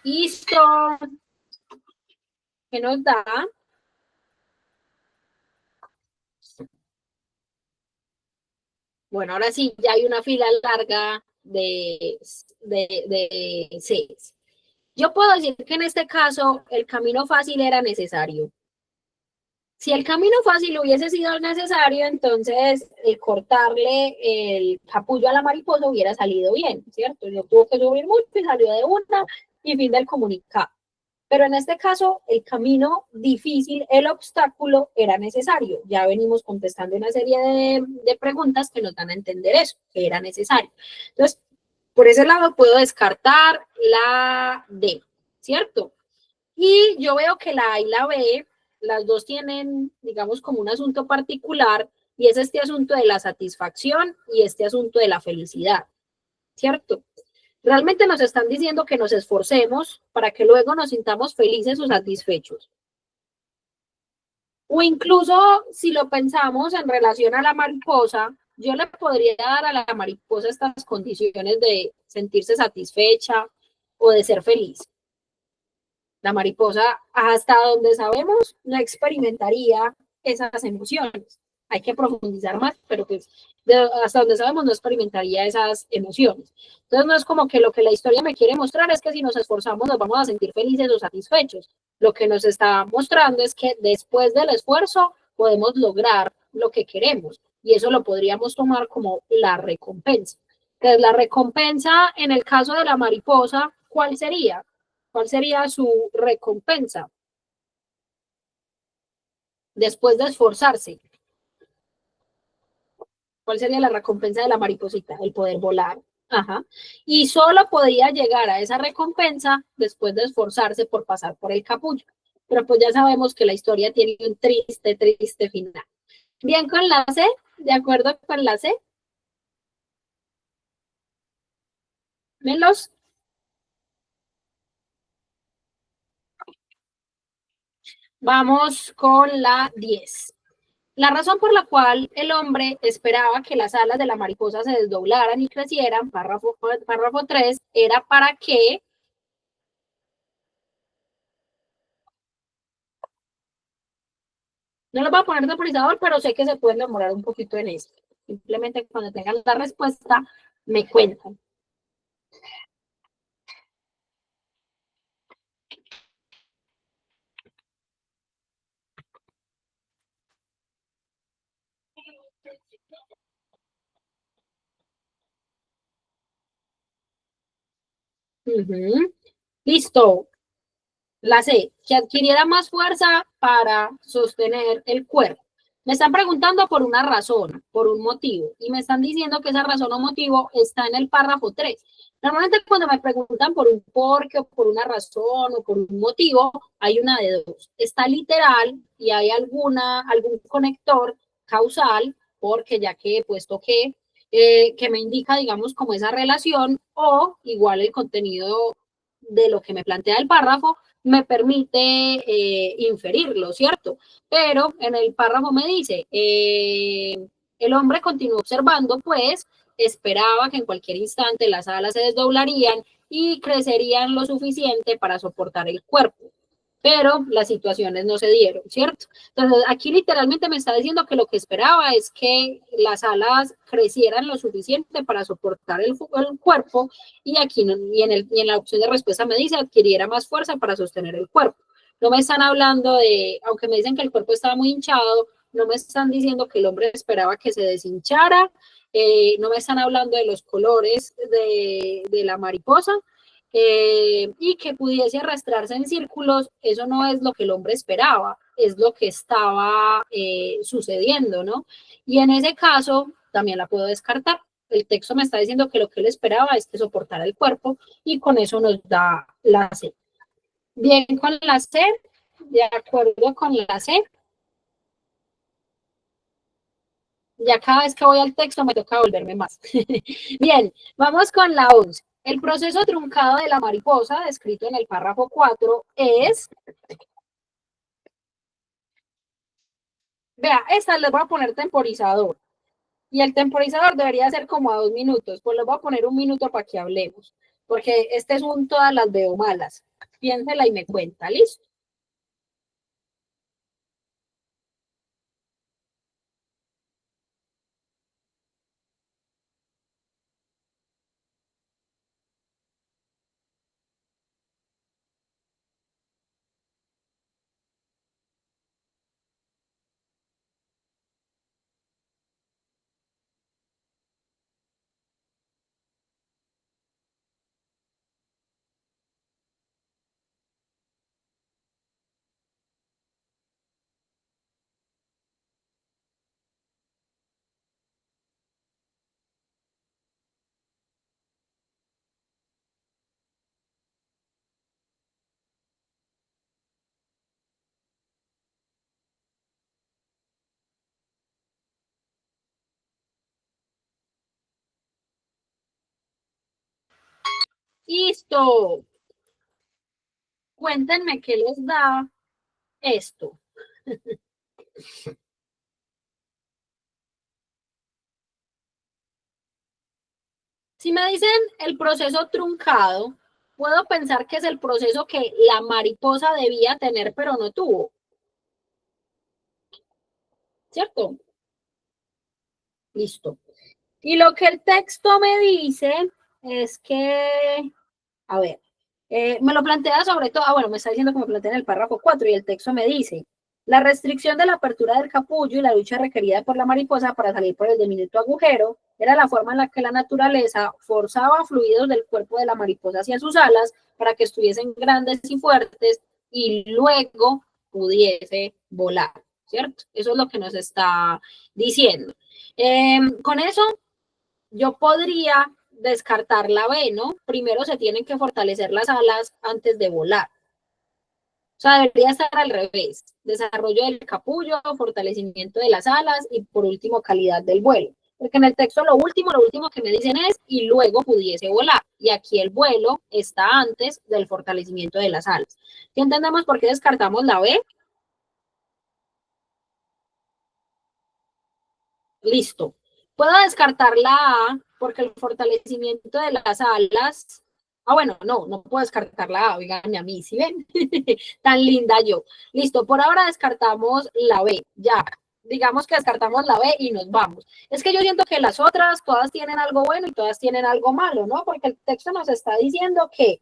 S1: Listo. ¿Qué nos da? Bueno, ahora sí, ya hay una fila larga de 6. Yo puedo decir que en este caso el camino fácil era necesario. Si el camino fácil hubiese sido necesario, entonces cortarle el capullo a la mariposa hubiera salido bien, ¿cierto? No tuvo que subir mucho y salió de una y fin del comunicado. Pero en este caso, el camino difícil, el obstáculo era necesario. Ya venimos contestando una serie de preguntas que nos dan a entender eso, que era necesario. Entonces, por ese lado puedo descartar la D, ¿cierto? Y yo veo que la A y la B, las dos tienen, digamos, como un asunto particular, y es este asunto de la satisfacción y este asunto de la felicidad, ¿cierto? Realmente nos están diciendo que nos esforcemos para que luego nos sintamos felices o satisfechos. O incluso si lo pensamos en relación a la mariposa, yo le podría dar a la mariposa estas condiciones de sentirse satisfecha o de ser feliz. La mariposa, hasta donde sabemos, no experimentaría esas emociones. Hay que profundizar más, pero pues hasta donde sabemos no experimentaría esas emociones. Entonces no es como que lo que la historia me quiere mostrar es que si nos esforzamos nos vamos a sentir felices o satisfechos. Lo que nos está mostrando es que después del esfuerzo podemos lograr lo que queremos y eso lo podríamos tomar como la recompensa. Entonces la recompensa en el caso de la mariposa, ¿cuál sería? ¿Cuál sería su recompensa después de esforzarse? ¿Cuál sería la recompensa de la mariposita? El poder volar. Ajá. Y solo podía llegar a esa recompensa después de esforzarse por pasar por el capullo. Pero pues ya sabemos que la historia tiene un triste, triste final. Bien con la C, ¿de acuerdo con la C? Melos. Vamos con la 10. La razón por la cual el hombre esperaba que las alas de la mariposa se desdoblaran y crecieran, párrafo 3, era para que, no lo voy a poner temporizador, pero sé que se pueden demorar un poquito en eso. Simplemente cuando tengan la respuesta, me cuentan. Listo. La C, que adquiriera más fuerza para sostener el cuerpo. Me están preguntando por una razón, por un motivo, y me están diciendo que esa razón o motivo está en el párrafo 3. Normalmente cuando me preguntan por un porqué o por una razón o por un motivo, hay una de dos. Está literal y hay algún conector causal, porque ya que he puesto que me indica, digamos, como esa relación, o igual el contenido de lo que me plantea el párrafo me permite inferirlo, ¿cierto? Pero en el párrafo me dice, el hombre continuó observando, pues esperaba que en cualquier instante las alas se desdoblarían y crecerían lo suficiente para soportar el cuerpo. Pero las situaciones no se dieron, ¿cierto? Entonces, aquí literalmente me está diciendo que lo que esperaba es que las alas crecieran lo suficiente para soportar el cuerpo y aquí y en la opción de respuesta me dice adquiriera más fuerza para sostener el cuerpo. No me están hablando de, aunque me dicen que el cuerpo estaba muy hinchado, no me están diciendo que el hombre esperaba que se deshinchara, no me están hablando de los colores de la mariposa, y que pudiese arrastrarse en círculos, eso no es lo que el hombre esperaba, es lo que estaba sucediendo, ¿no? Y en ese caso también la puedo descartar. El texto me está diciendo que lo que él esperaba es que soportara el cuerpo y con eso nos da la C. Bien con la C, de acuerdo con la C. Ya cada vez que voy al texto me toca volverme más. Bien, vamos con la 11. El proceso truncado de la mariposa, descrito en el párrafo 4, es... Vea, esta les voy a poner temporizador. Y el temporizador debería ser como a 2 minutos. Pues les voy a poner 1 minuto para que hablemos. Porque este es todas las veo malas. Piénsela y me cuenta, ¿listo? Listo. Cuéntenme qué les da esto. Si me dicen el proceso truncado, puedo pensar que es el proceso que la mariposa debía tener, pero no tuvo, ¿cierto? Listo. Y lo que el texto me dice es que, a ver, me lo plantea sobre todo, bueno, me está diciendo que me plantea en el párrafo 4 y el texto me dice, la restricción de la apertura del capullo y la lucha requerida por la mariposa para salir por el diminuto agujero era la forma en la que la naturaleza forzaba fluidos del cuerpo de la mariposa hacia sus alas para que estuviesen grandes y fuertes y luego pudiese volar, ¿cierto? Eso es lo que nos está diciendo. Con eso yo podría descartar la B, ¿no? Primero se tienen que fortalecer las alas antes de volar. O sea, debería estar al revés. Desarrollo del capullo, fortalecimiento de las alas y por último calidad del vuelo. Porque en el texto lo último que me dicen es y luego pudiese volar. Y aquí el vuelo está antes del fortalecimiento de las alas. ¿Sí entendemos por qué descartamos la B? Listo. Puedo descartar la A porque el fortalecimiento de las alas. Ah, bueno, no puedo descartar la A, oiganme a mí, ¿sí ven? Tan linda yo. Listo, por ahora descartamos la B, ya. Digamos que descartamos la B y nos vamos. Es que yo siento que las otras todas tienen algo bueno y todas tienen algo malo, ¿no? Porque el texto nos está diciendo que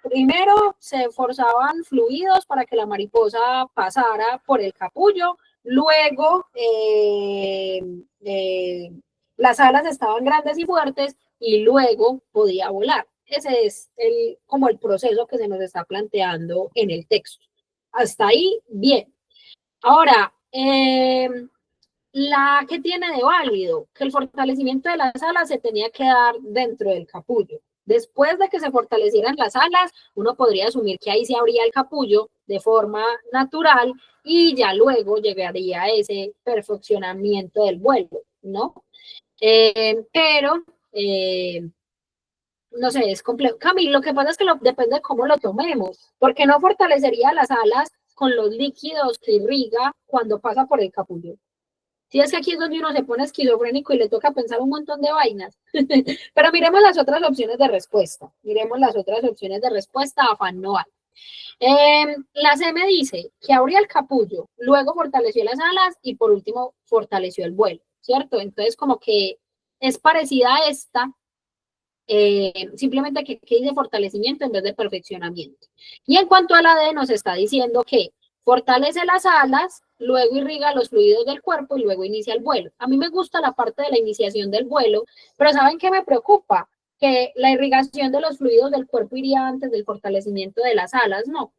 S1: primero se forzaban fluidos para que la mariposa pasara por el capullo. Luego, las alas estaban grandes y fuertes y luego podía volar. Ese es como el proceso que se nos está planteando en el texto. Hasta ahí, bien. Ahora, la que tiene de válido, que el fortalecimiento de las alas se tenía que dar dentro del capullo. Después de que se fortalecieran las alas, uno podría asumir que ahí se abría el capullo de forma natural y ya luego llegaría ese perfeccionamiento del vuelo, ¿no? Pero, no sé, es complejo. Camilo, lo que pasa es que depende de cómo lo tomemos, porque no fortalecería las alas con los líquidos que irriga cuando pasa por el capullo. Sí, es que aquí es donde uno se pone esquizofrénico y le toca pensar un montón de vainas. Pero miremos las otras opciones de respuesta. Miremos las otras opciones de respuesta, afán no hay. La C me dice que abría el capullo, luego fortaleció las alas y por último fortaleció el vuelo, ¿cierto? Entonces como que es parecida a esta, simplemente que dice fortalecimiento en vez de perfeccionamiento. Y en cuanto a la D, nos está diciendo que fortalece las alas, luego irriga los fluidos del cuerpo y luego inicia el vuelo. A mí me gusta la parte de la iniciación del vuelo, pero ¿saben qué me preocupa? Que la irrigación de los fluidos del cuerpo iría antes del fortalecimiento de las alas, no. O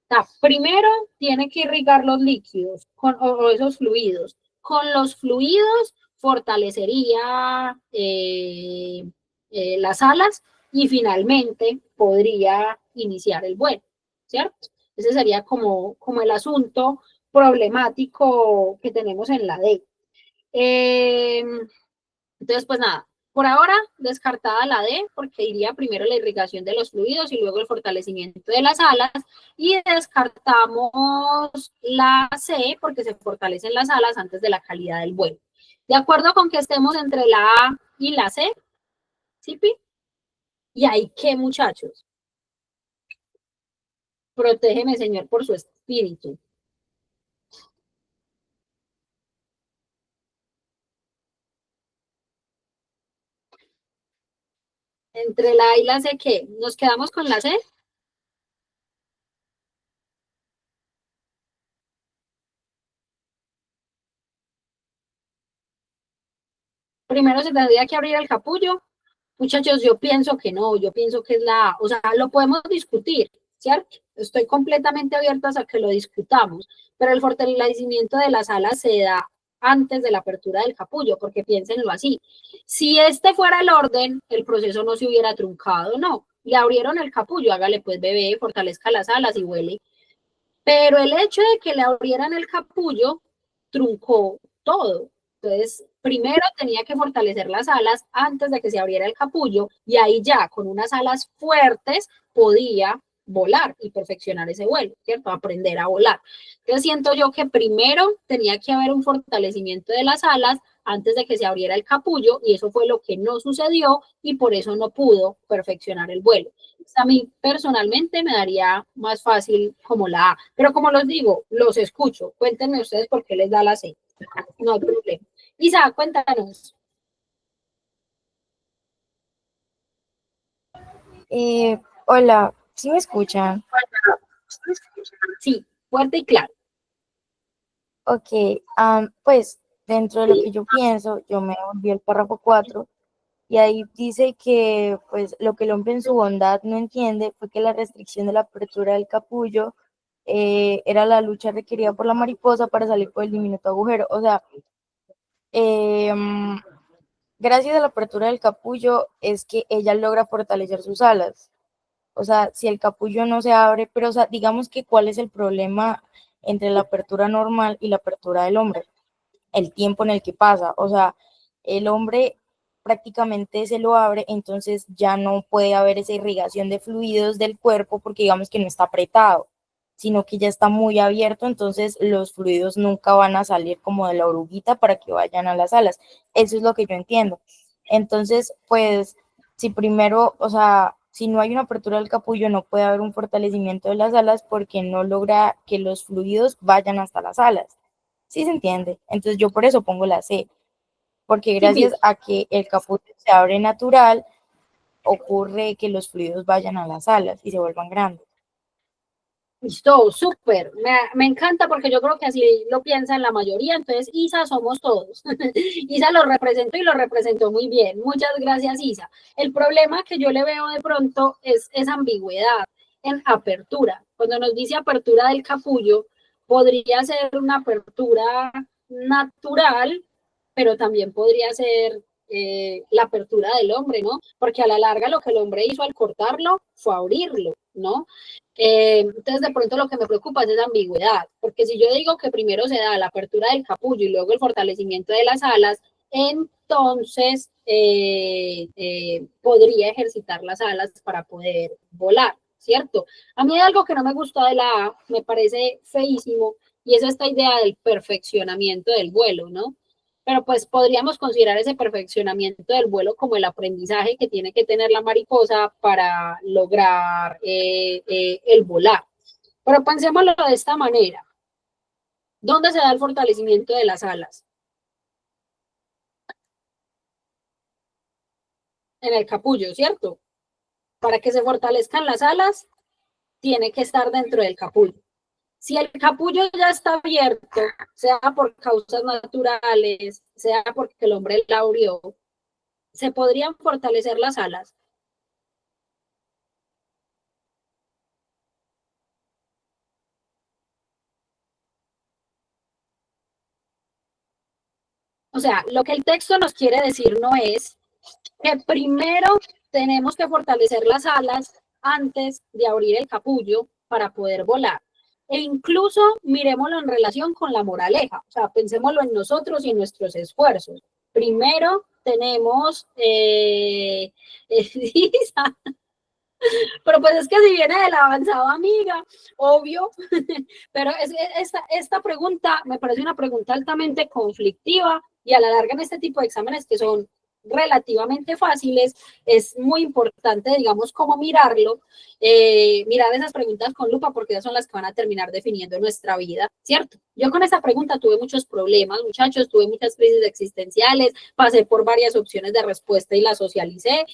S1: sea, primero tiene que irrigar los líquidos o esos fluidos. Con los fluidos fortalecería las alas y finalmente podría iniciar el vuelo, ¿cierto? Ese sería como el asunto problemático que tenemos en la D. Entonces, pues nada, por ahora descartada la D, porque iría primero la irrigación de los fluidos y luego el fortalecimiento de las alas, y descartamos la C, porque se fortalecen las alas antes de la calidad del vuelo. De acuerdo con que estemos entre la A y la C, ¿sí, Pi? ¿Y ahí qué, muchachos? Protégeme, Señor, por su espíritu. Entre la A y la C, ¿qué? ¿Nos quedamos con la C? Primero se tendría que abrir el capullo. Muchachos, yo pienso que no, yo pienso que es la A. O sea, lo podemos discutir, ¿cierto? Estoy completamente abierta a que lo discutamos, pero el fortalecimiento de las alas se da antes de la apertura del capullo, porque piénsenlo así. Si este fuera el orden, el proceso no se hubiera truncado, no. Le abrieron el capullo, hágale pues bebé, fortalezca las alas y huele. Pero el hecho de que le abrieran el capullo truncó todo. Entonces, primero tenía que fortalecer las alas antes de que se abriera el capullo y ahí ya con unas alas fuertes podía volar y perfeccionar ese vuelo, ¿cierto? Aprender a volar. Entonces siento yo que primero tenía que haber un fortalecimiento de las alas antes de que se abriera el capullo y eso fue lo que no sucedió y por eso no pudo perfeccionar el vuelo. A mí personalmente me daría más fácil como la A, pero como los digo, los escucho. Cuéntenme ustedes por qué les da la C. No hay problema. Isa, cuéntanos.
S2: Hola, ¿sí me escuchan?
S1: Sí, fuerte y claro.
S2: Ok, pues dentro de lo que yo pienso, yo me volví el párrafo 4 y ahí dice que pues lo que el hombre en su bondad no entiende fue que la restricción de la apertura del capullo era la lucha requerida por la mariposa para salir por el diminuto agujero. O sea, eh, mm, gracias a la apertura del capullo es que ella logra fortalecer sus alas. O sea, si el capullo no se abre, pero o sea, digamos que cuál es el problema entre la apertura normal y la apertura del hombre, el tiempo en el que pasa. O sea, el hombre prácticamente se lo abre, entonces ya no puede haber esa irrigación de fluidos del cuerpo porque digamos que no está apretado, sino que ya está muy abierto, entonces los fluidos nunca van a salir como de la oruguita para que vayan a las alas. Eso es lo que yo entiendo. Entonces, pues, si primero, o sea, si no hay una apertura del capullo, no puede haber un fortalecimiento de las alas porque no logra que los fluidos vayan hasta las alas. ¿Sí se entiende? Entonces yo por eso pongo la C, porque
S1: Sí,
S2: gracias a que el capullo se abre natural, ocurre que los fluidos vayan a las alas y se vuelvan grandes.
S1: listo, súper. Me encanta porque yo creo que así lo piensan la mayoría. Entonces, Isa somos todos. Isa lo representó y lo representó muy bien. Muchas gracias, Isa. El problema que yo le veo de pronto es esa ambigüedad en apertura. Cuando nos dice apertura del capullo, podría ser una apertura natural, pero también podría ser la apertura del hombre, ¿no? Porque a la larga lo que el hombre hizo al cortarlo fue abrirlo, ¿no? Entonces, de pronto lo que me preocupa es esa ambigüedad, porque si yo digo que primero se da la apertura del capullo y luego el fortalecimiento de las alas, entonces podría ejercitar las alas para poder volar, ¿cierto? A mí hay algo que no me gustó de la A, me parece feísimo, y es esta idea del perfeccionamiento del vuelo, ¿no? Pero pues podríamos considerar ese perfeccionamiento del vuelo como el aprendizaje que tiene que tener la mariposa para lograr el volar. Pero pensémoslo de esta manera. ¿Dónde se da el fortalecimiento de las alas? En el capullo, ¿cierto? Para que se fortalezcan las alas, tiene que estar dentro del capullo. Si el capullo ya está abierto, sea por causas naturales, sea porque el hombre la abrió, se podrían fortalecer las alas. O sea, lo que el texto nos quiere decir no es que primero tenemos que fortalecer las alas antes de abrir el capullo para poder volar. E incluso miremoslo en relación con la moraleja, o sea, pensémoslo en nosotros y en nuestros esfuerzos. Primero tenemos, pero pues es que si viene de la avanzada amiga, obvio, pero esta pregunta me parece una pregunta altamente conflictiva y a la larga en este tipo de exámenes que son relativamente fáciles, es muy importante, digamos, cómo mirarlo, mirar esas preguntas con lupa, porque esas son las que van a terminar definiendo nuestra vida, ¿cierto? Yo con esa pregunta tuve muchos problemas, muchachos, tuve muchas crisis existenciales, pasé por varias opciones de respuesta y las socialicé,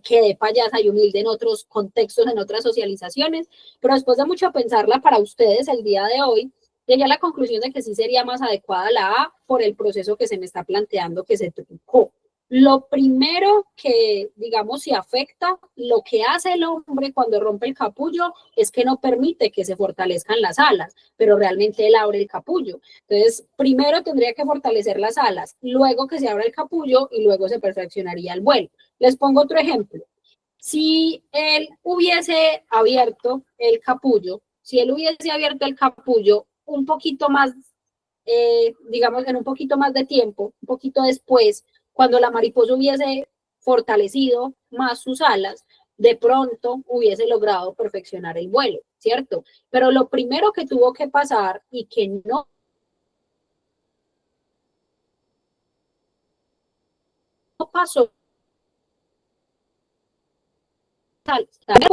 S1: quedé payasa y humilde en otros contextos, en otras socializaciones, pero después de mucho pensarla para ustedes el día de hoy, llegué a la conclusión de que sí sería más adecuada la A por el proceso que se me está planteando que se truncó. Lo primero que, digamos, si afecta, lo que hace el hombre cuando rompe el capullo es que no permite que se fortalezcan las alas, pero realmente él abre el capullo. Entonces, primero tendría que fortalecer las alas, luego que se abra el capullo y luego se perfeccionaría el vuelo. Les pongo otro ejemplo. Si él hubiese abierto el capullo, si él hubiese abierto el capullo un poquito más, digamos, en un poquito más de tiempo, un poquito después, cuando la mariposa hubiese fortalecido más sus alas, de pronto hubiese logrado perfeccionar el vuelo, ¿cierto? Pero lo primero que tuvo que pasar y que no pasó, también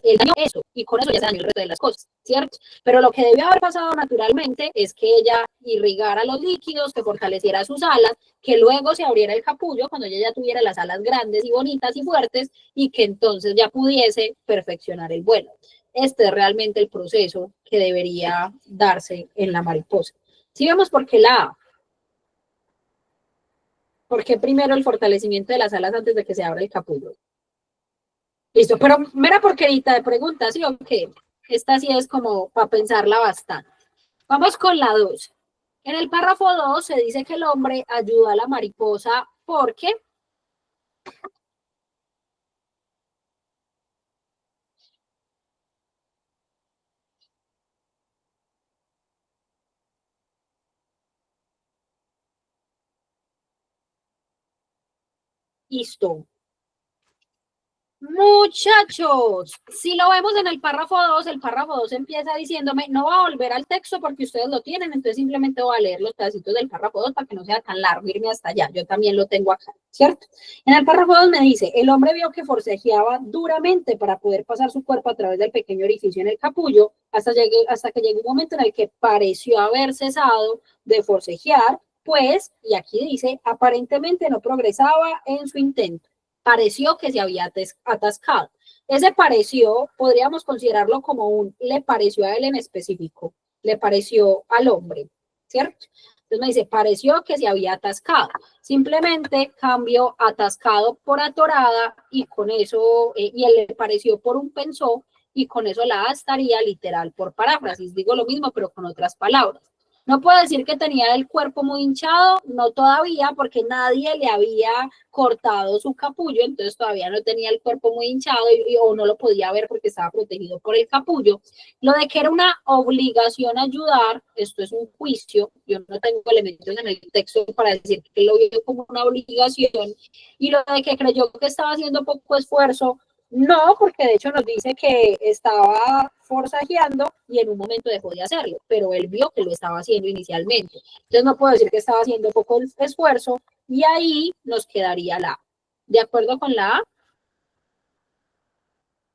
S1: él dañó eso y con eso ya se dañó el resto de las cosas, ¿cierto? Pero lo que debió haber pasado naturalmente es que ella irrigara los líquidos, que fortaleciera sus alas, que luego se abriera el capullo cuando ella ya tuviera las alas grandes y bonitas y fuertes y que entonces ya pudiese perfeccionar el vuelo. Este es realmente el proceso que debería darse en la mariposa. Si vemos por qué la A, ¿por qué primero el fortalecimiento de las alas antes de que se abra el capullo? Listo, pero mera porquerita de preguntas, ¿sí o qué? Esta sí es como para pensarla bastante. Vamos con la 2. En el párrafo 2 se dice que el hombre ayuda a la mariposa porque listo. Muchachos, si lo vemos en el párrafo 2 empieza diciéndome, no va a volver al texto porque ustedes lo tienen, entonces simplemente voy a leer los pedacitos del párrafo 2 para que no sea tan largo irme hasta allá. Yo también lo tengo acá, ¿cierto? En el párrafo 2 me dice, el hombre vio que forcejeaba duramente para poder pasar su cuerpo a través del pequeño orificio en el capullo hasta que llegó un momento en el que pareció haber cesado de forcejear, pues, y aquí dice, aparentemente no progresaba en su intento. Pareció que se había atascado. Ese pareció, podríamos considerarlo como un le pareció a él en específico, le pareció al hombre, ¿cierto? Entonces me dice, pareció que se había atascado. Simplemente cambio atascado por atorada y con eso, y él le pareció por un pensó y con eso la estaría literal por paráfrasis. Digo lo mismo, pero con otras palabras. No puedo decir que tenía el cuerpo muy hinchado, no todavía, porque nadie le había cortado su capullo, entonces todavía no tenía el cuerpo muy hinchado o no lo podía ver porque estaba protegido por el capullo. Lo de que era una obligación ayudar, esto es un juicio, yo no tengo elementos en el texto para decir que lo vio como una obligación, y lo de que creyó que estaba haciendo poco esfuerzo, no, porque de hecho nos dice que estaba forzajeando y en un momento dejó de hacerlo, pero él vio que lo estaba haciendo inicialmente. Entonces no puedo decir que estaba haciendo poco esfuerzo y ahí nos quedaría la A. ¿De acuerdo con la A?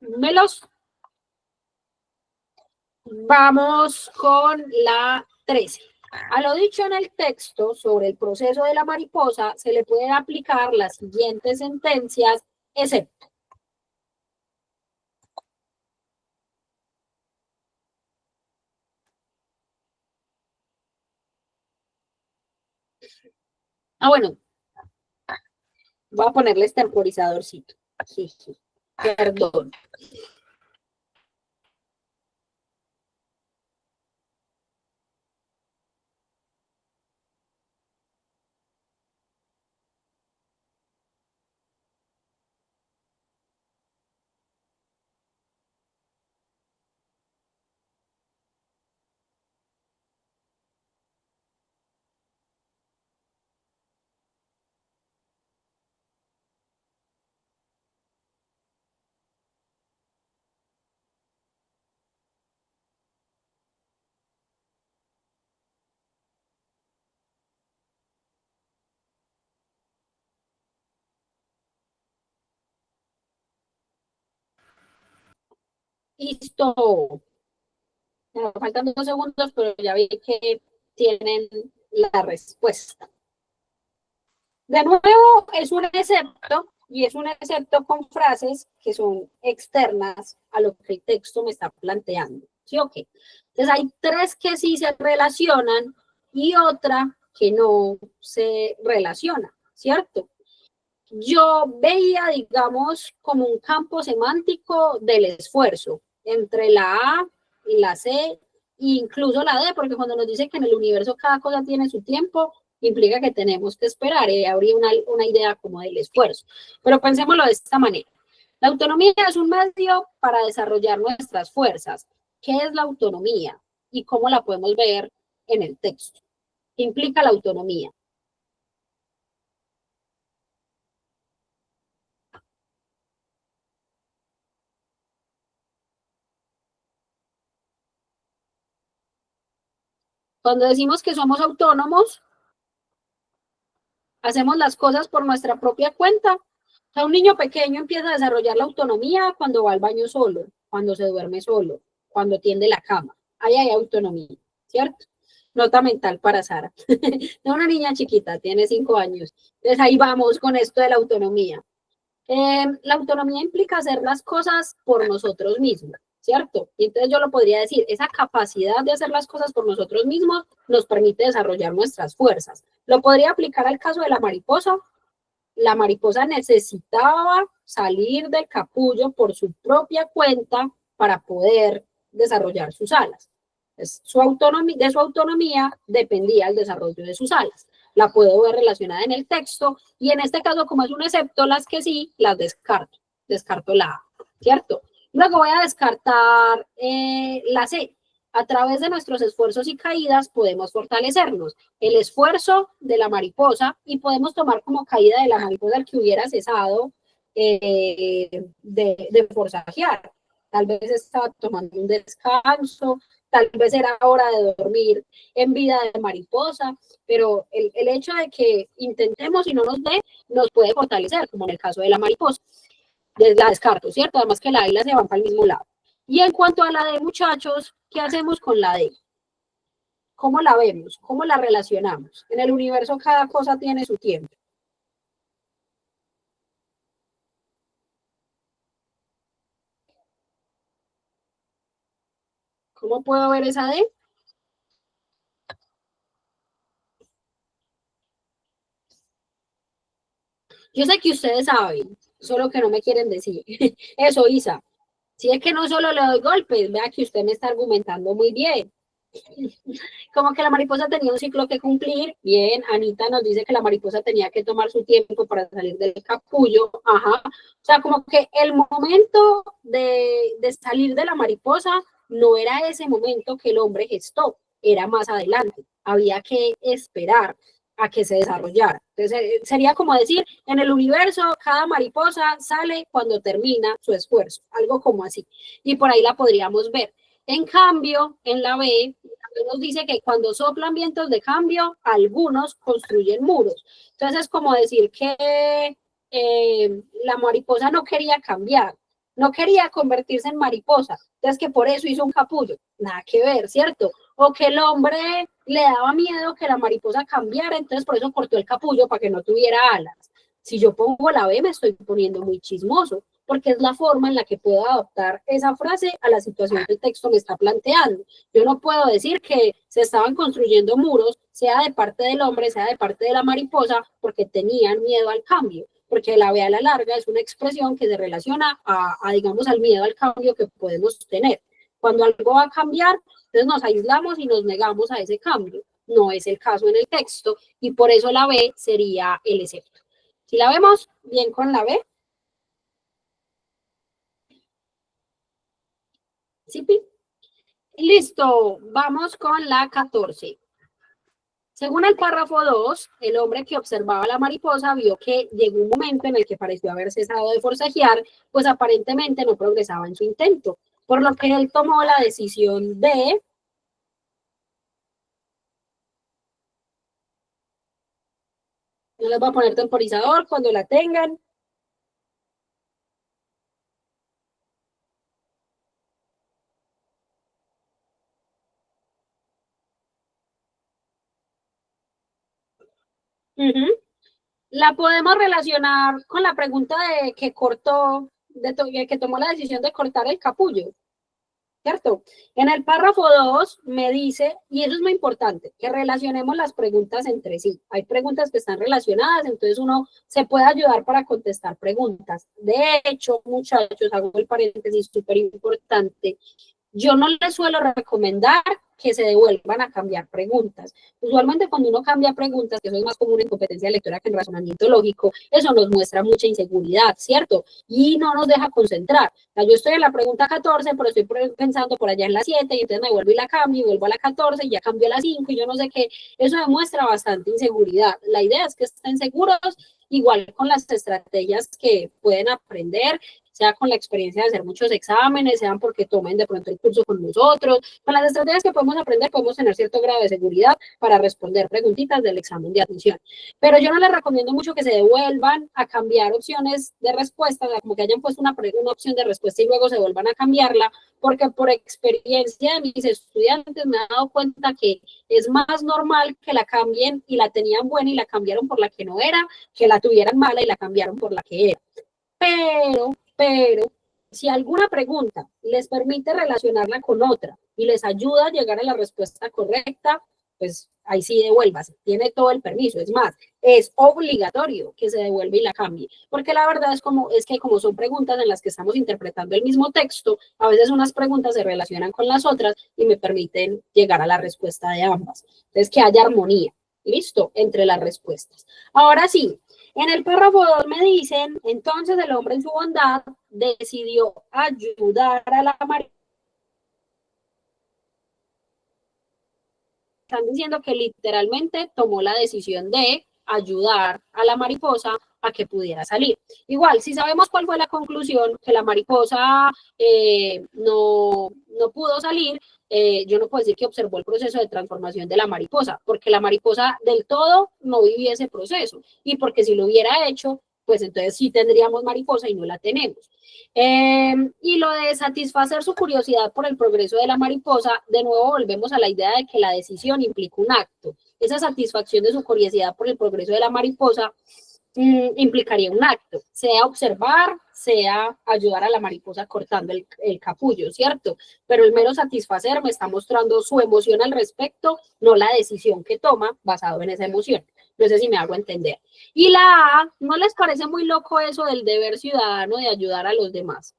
S1: Melos. Vamos con la 13. A lo dicho en el texto sobre el proceso de la mariposa, se le pueden aplicar las siguientes sentencias, excepto. Bueno, voy a ponerles temporizadorcito. Perdón. Listo. Me faltan 2 segundos, pero ya vi que tienen la respuesta. De nuevo, es un excepto, y es un excepto con frases que son externas a lo que el texto me está planteando. ¿Sí o qué? Entonces hay 3 que sí se relacionan y otra que no se relaciona, ¿cierto? Yo veía, digamos, como un campo semántico del esfuerzo entre la A y la C, e incluso la D, porque cuando nos dice que en el universo cada cosa tiene su tiempo, implica que tenemos que esperar, habría una idea como del esfuerzo. Pero pensémoslo de esta manera. La autonomía es un medio para desarrollar nuestras fuerzas. ¿Qué es la autonomía? ¿Y cómo la podemos ver en el texto? ¿Qué implica la autonomía? Cuando decimos que somos autónomos, hacemos las cosas por nuestra propia cuenta. O sea, un niño pequeño empieza a desarrollar la autonomía cuando va al baño solo, cuando se duerme solo, cuando tiende la cama. Ahí hay autonomía, ¿cierto? Nota mental para Sara. De una niña chiquita, tiene 5 años. Entonces ahí vamos con esto de la autonomía. La autonomía implica hacer las cosas por nosotros mismos, ¿cierto? Y entonces yo lo podría decir, esa capacidad de hacer las cosas por nosotros mismos nos permite desarrollar nuestras fuerzas. Lo podría aplicar al caso de la mariposa. La mariposa necesitaba salir del capullo por su propia cuenta para poder desarrollar sus alas. Entonces, de su autonomía dependía el desarrollo de sus alas. La puedo ver relacionada en el texto y en este caso, como es un excepto, las que sí, las descarto. Descarto la A, ¿cierto? Luego voy a descartar la C. A través de nuestros esfuerzos y caídas podemos fortalecernos. El esfuerzo de la mariposa, y podemos tomar como caída de la mariposa el que hubiera cesado de forzajear. Tal vez estaba tomando un descanso, tal vez era hora de dormir en vida de mariposa, pero el hecho de que intentemos y no nos dé, nos puede fortalecer, como en el caso de la mariposa. La descarto, ¿cierto? Además que la A y la C van para el mismo lado. Y en cuanto a la D, muchachos, ¿qué hacemos con la D? ¿Cómo la vemos? ¿Cómo la relacionamos? En el universo cada cosa tiene su tiempo. ¿Cómo puedo ver esa D? Yo sé que ustedes saben, solo que no me quieren decir. Eso, Isa. Si es que no solo le doy golpes, vea que usted me está argumentando muy bien. Como que la mariposa tenía un ciclo que cumplir. Bien, Anita nos dice que la mariposa tenía que tomar su tiempo para salir del capullo. Ajá. O sea, como que el momento de salir de la mariposa no era ese momento que el hombre gestó, era más adelante. Había que esperar a que se desarrollara. Entonces, sería como decir, en el universo, cada mariposa sale cuando termina su esfuerzo, algo como así. Y por ahí la podríamos ver. En cambio, en la B, nos dice que cuando soplan vientos de cambio, algunos construyen muros. Entonces es como decir que la mariposa no quería cambiar, no quería convertirse en mariposa, entonces que por eso hizo un capullo. Nada que ver, ¿cierto? O que el hombre le daba miedo que la mariposa cambiara, entonces por eso cortó el capullo para que no tuviera alas. Si yo pongo la B, me estoy poniendo muy chismoso, porque es la forma en la que puedo adaptar esa frase a la situación que el texto me está planteando. Yo no puedo decir que se estaban construyendo muros, sea de parte del hombre, sea de parte de la mariposa, porque tenían miedo al cambio, porque la B a la larga es una expresión que se relaciona digamos, al miedo al cambio que podemos tener. Cuando algo va a cambiar, entonces nos aislamos y nos negamos a ese cambio. No es el caso en el texto y por eso la B sería el excepto. Si la vemos bien con la B, ¿sí? Listo, vamos con la 14. Según el párrafo 2, el hombre que observaba a la mariposa vio que llegó un momento en el que pareció haber cesado de forcejear, pues aparentemente no progresaba en su intento, por lo que él tomó la decisión de... No les voy a poner temporizador cuando la tengan. Ujú. La podemos relacionar con la pregunta de que cortó, que tomó la decisión de cortar el capullo, ¿cierto? En el párrafo 2 me dice, y eso es muy importante, que relacionemos las preguntas entre sí. Hay preguntas que están relacionadas, entonces uno se puede ayudar para contestar preguntas. De hecho, muchachos, hago el paréntesis súper importante, yo no les suelo recomendar que se devuelvan a cambiar preguntas. Usualmente cuando uno cambia preguntas, que eso es más común en competencia lectora que en razonamiento lógico, eso nos muestra mucha inseguridad, ¿cierto? Y no nos deja concentrar. O sea, yo estoy en la pregunta 14, pero estoy pensando por allá en la 7, y entonces me vuelvo y la cambio, y vuelvo a la 14, y ya cambio a la 5, y yo no sé qué. Eso demuestra bastante inseguridad. La idea es que estén seguros, igual con las estrategias que pueden aprender, sea con la experiencia de hacer muchos exámenes, sean porque tomen de pronto el curso con nosotros. Con las estrategias que podemos aprender, podemos tener cierto grado de seguridad para responder preguntitas del examen de admisión. Pero yo no les recomiendo mucho que se devuelvan a cambiar opciones de respuesta, o sea, como que hayan puesto una opción de respuesta y luego se vuelvan a cambiarla, porque por experiencia de mis estudiantes me he dado cuenta que es más normal que la cambien y la tenían buena y la cambiaron por la que no era, que la tuvieran mala y la cambiaron por la que era. Pero, si alguna pregunta les permite relacionarla con otra y les ayuda a llegar a la respuesta correcta, pues ahí sí devuélvase, tiene todo el permiso. Es más, es obligatorio que se devuelva y la cambie, porque la verdad es que como son preguntas en las que estamos interpretando el mismo texto, a veces unas preguntas se relacionan con las otras y me permiten llegar a la respuesta de ambas. Entonces, que haya armonía, listo, entre las respuestas. Ahora sí, en el párrafo 2 me dicen, entonces el hombre en su bondad decidió ayudar a la mariposa. Están diciendo que literalmente tomó la decisión de ayudar a la mariposa a que pudiera salir. Igual, si sabemos cuál fue la conclusión, que la mariposa no pudo salir, yo no puedo decir que observó el proceso de transformación de la mariposa, porque la mariposa del todo no vivía ese proceso, y porque si lo hubiera hecho, pues entonces sí tendríamos mariposa y no la tenemos. Y lo de satisfacer su curiosidad por el progreso de la mariposa, de nuevo volvemos a la idea de que la decisión implica un acto. Esa satisfacción de su curiosidad por el progreso de la mariposa implicaría un acto, sea observar, sea ayudar a la mariposa cortando el capullo, ¿cierto? Pero el mero satisfacer me está mostrando su emoción al respecto, no la decisión que toma basado en esa emoción. No sé si me hago entender. Y la A, ¿no les parece muy loco eso del deber ciudadano de ayudar a los demás?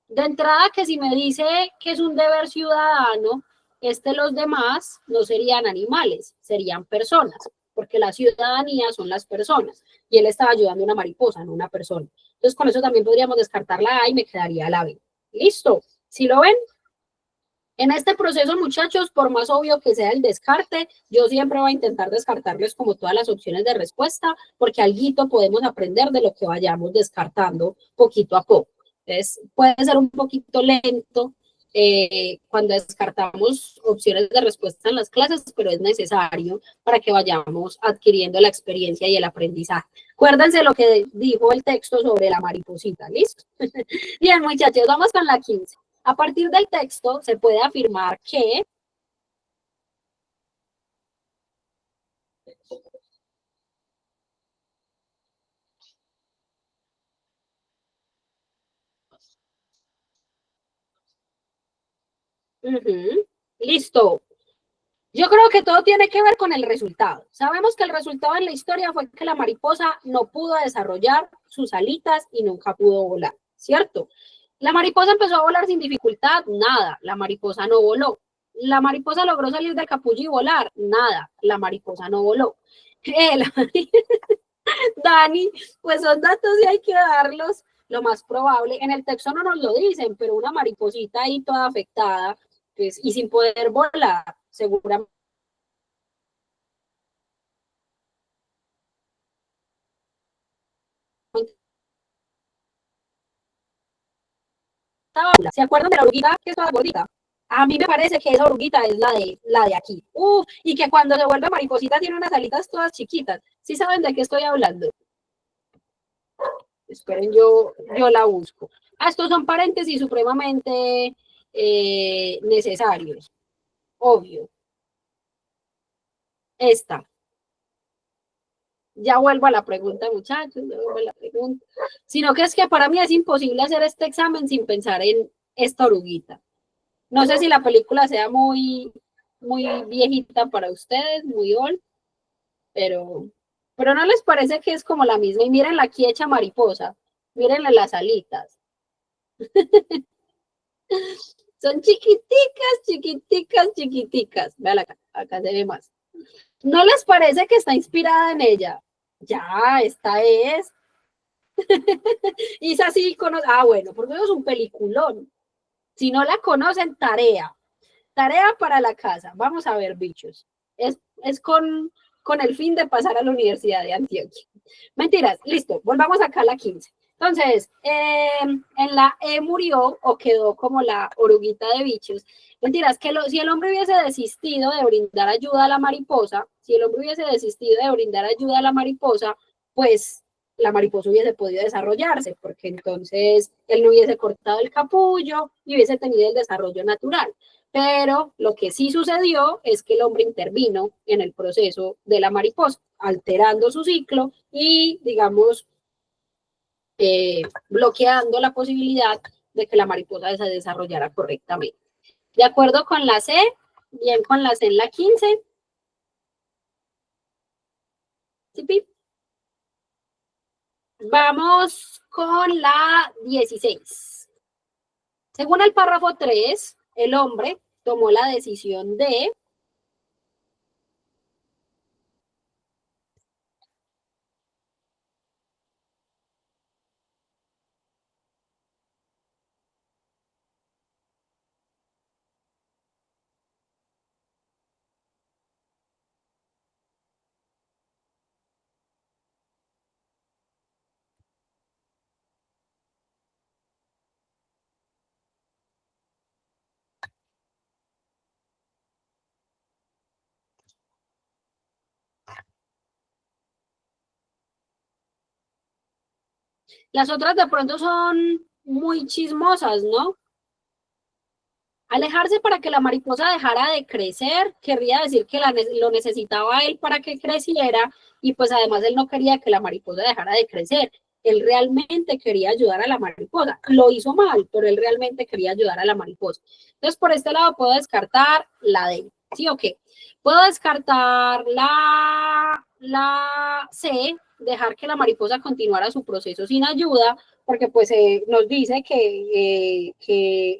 S1: De entrada, que si me dice que es un deber ciudadano, los demás no serían animales, serían personas, porque la ciudadanía son las personas, y él estaba ayudando a una mariposa, no a una persona. Entonces, con eso también podríamos descartar la A y me quedaría la B. ¿Listo? ¿Sí lo ven? En este proceso, muchachos, por más obvio que sea el descarte, yo siempre voy a intentar descartarles como todas las opciones de respuesta, porque algo podemos aprender de lo que vayamos descartando poquito a poco. Entonces, puede ser un poquito lento cuando descartamos opciones de respuesta en las clases, pero es necesario para que vayamos adquiriendo la experiencia y el aprendizaje. Acuérdense lo que dijo el texto sobre la mariposita, ¿listo? Bien, muchachos, vamos con la 15. A partir del texto se puede afirmar que listo. Yo creo que todo tiene que ver con el resultado. Sabemos que el resultado en la historia fue que la mariposa no pudo desarrollar sus alitas y nunca pudo volar, ¿cierto? La mariposa empezó a volar sin dificultad, nada, la mariposa no voló. La mariposa logró salir del capullo y volar, nada, la mariposa no voló. Dani, pues son datos y hay que darlos. Lo más probable, en el texto no nos lo dicen, pero una mariposita ahí toda afectada, pues, y sin poder volar, seguramente. ¿Se acuerdan de la oruguita que es toda gordita? A mí me parece que esa oruguita es la de aquí. Y que cuando se vuelve mariposita tiene unas alitas todas chiquitas. ¿Sí saben de qué estoy hablando? Esperen, yo la busco. Estos son paréntesis supremamente necesarios. Obvio. Esta. Ya vuelvo a la pregunta, muchachos, ya vuelvo a la pregunta. Sino que es que para mí es imposible hacer este examen sin pensar en esta oruguita. No sé si la película sea muy viejita para ustedes, muy old, pero ¿no les parece que es como la misma? Y miren aquí hecha mariposa, mírenle las alitas. Son chiquiticas, chiquiticas, chiquiticas. Vean acá se ve más. ¿No les parece que está inspirada en ella? Ya, esta es. Y es así, bueno, porque eso es un peliculón. Si no la conocen, tarea. Tarea para la casa. Vamos a ver, bichos. Es con el fin de pasar a la Universidad de Antioquia. Mentiras, listo. Volvamos acá a la 15. Entonces, en la E murió o quedó como la oruguita de bichos. Mentiras, si el hombre hubiese desistido de brindar ayuda a la mariposa, si el hombre hubiese desistido de brindar ayuda a la mariposa, pues la mariposa hubiese podido desarrollarse, porque entonces él no hubiese cortado el capullo y hubiese tenido el desarrollo natural. Pero lo que sí sucedió es que el hombre intervino en el proceso de la mariposa, alterando su ciclo y, digamos, bloqueando la posibilidad de que la mariposa se desarrollara correctamente. De acuerdo con la C, bien con la C en la 15. ¿Sí? Vamos con la 16. Según el párrafo 3, el hombre tomó la decisión de las otras de pronto son muy chismosas, ¿no? Alejarse para que la mariposa dejara de crecer, querría decir que lo necesitaba él para que creciera y pues además él no quería que la mariposa dejara de crecer. Él realmente quería ayudar a la mariposa. Lo hizo mal, pero él realmente quería ayudar a la mariposa. Entonces, por este lado puedo descartar la D. ¿Sí o qué? Puedo descartar la C, dejar que la mariposa continuara su proceso sin ayuda, porque pues nos dice que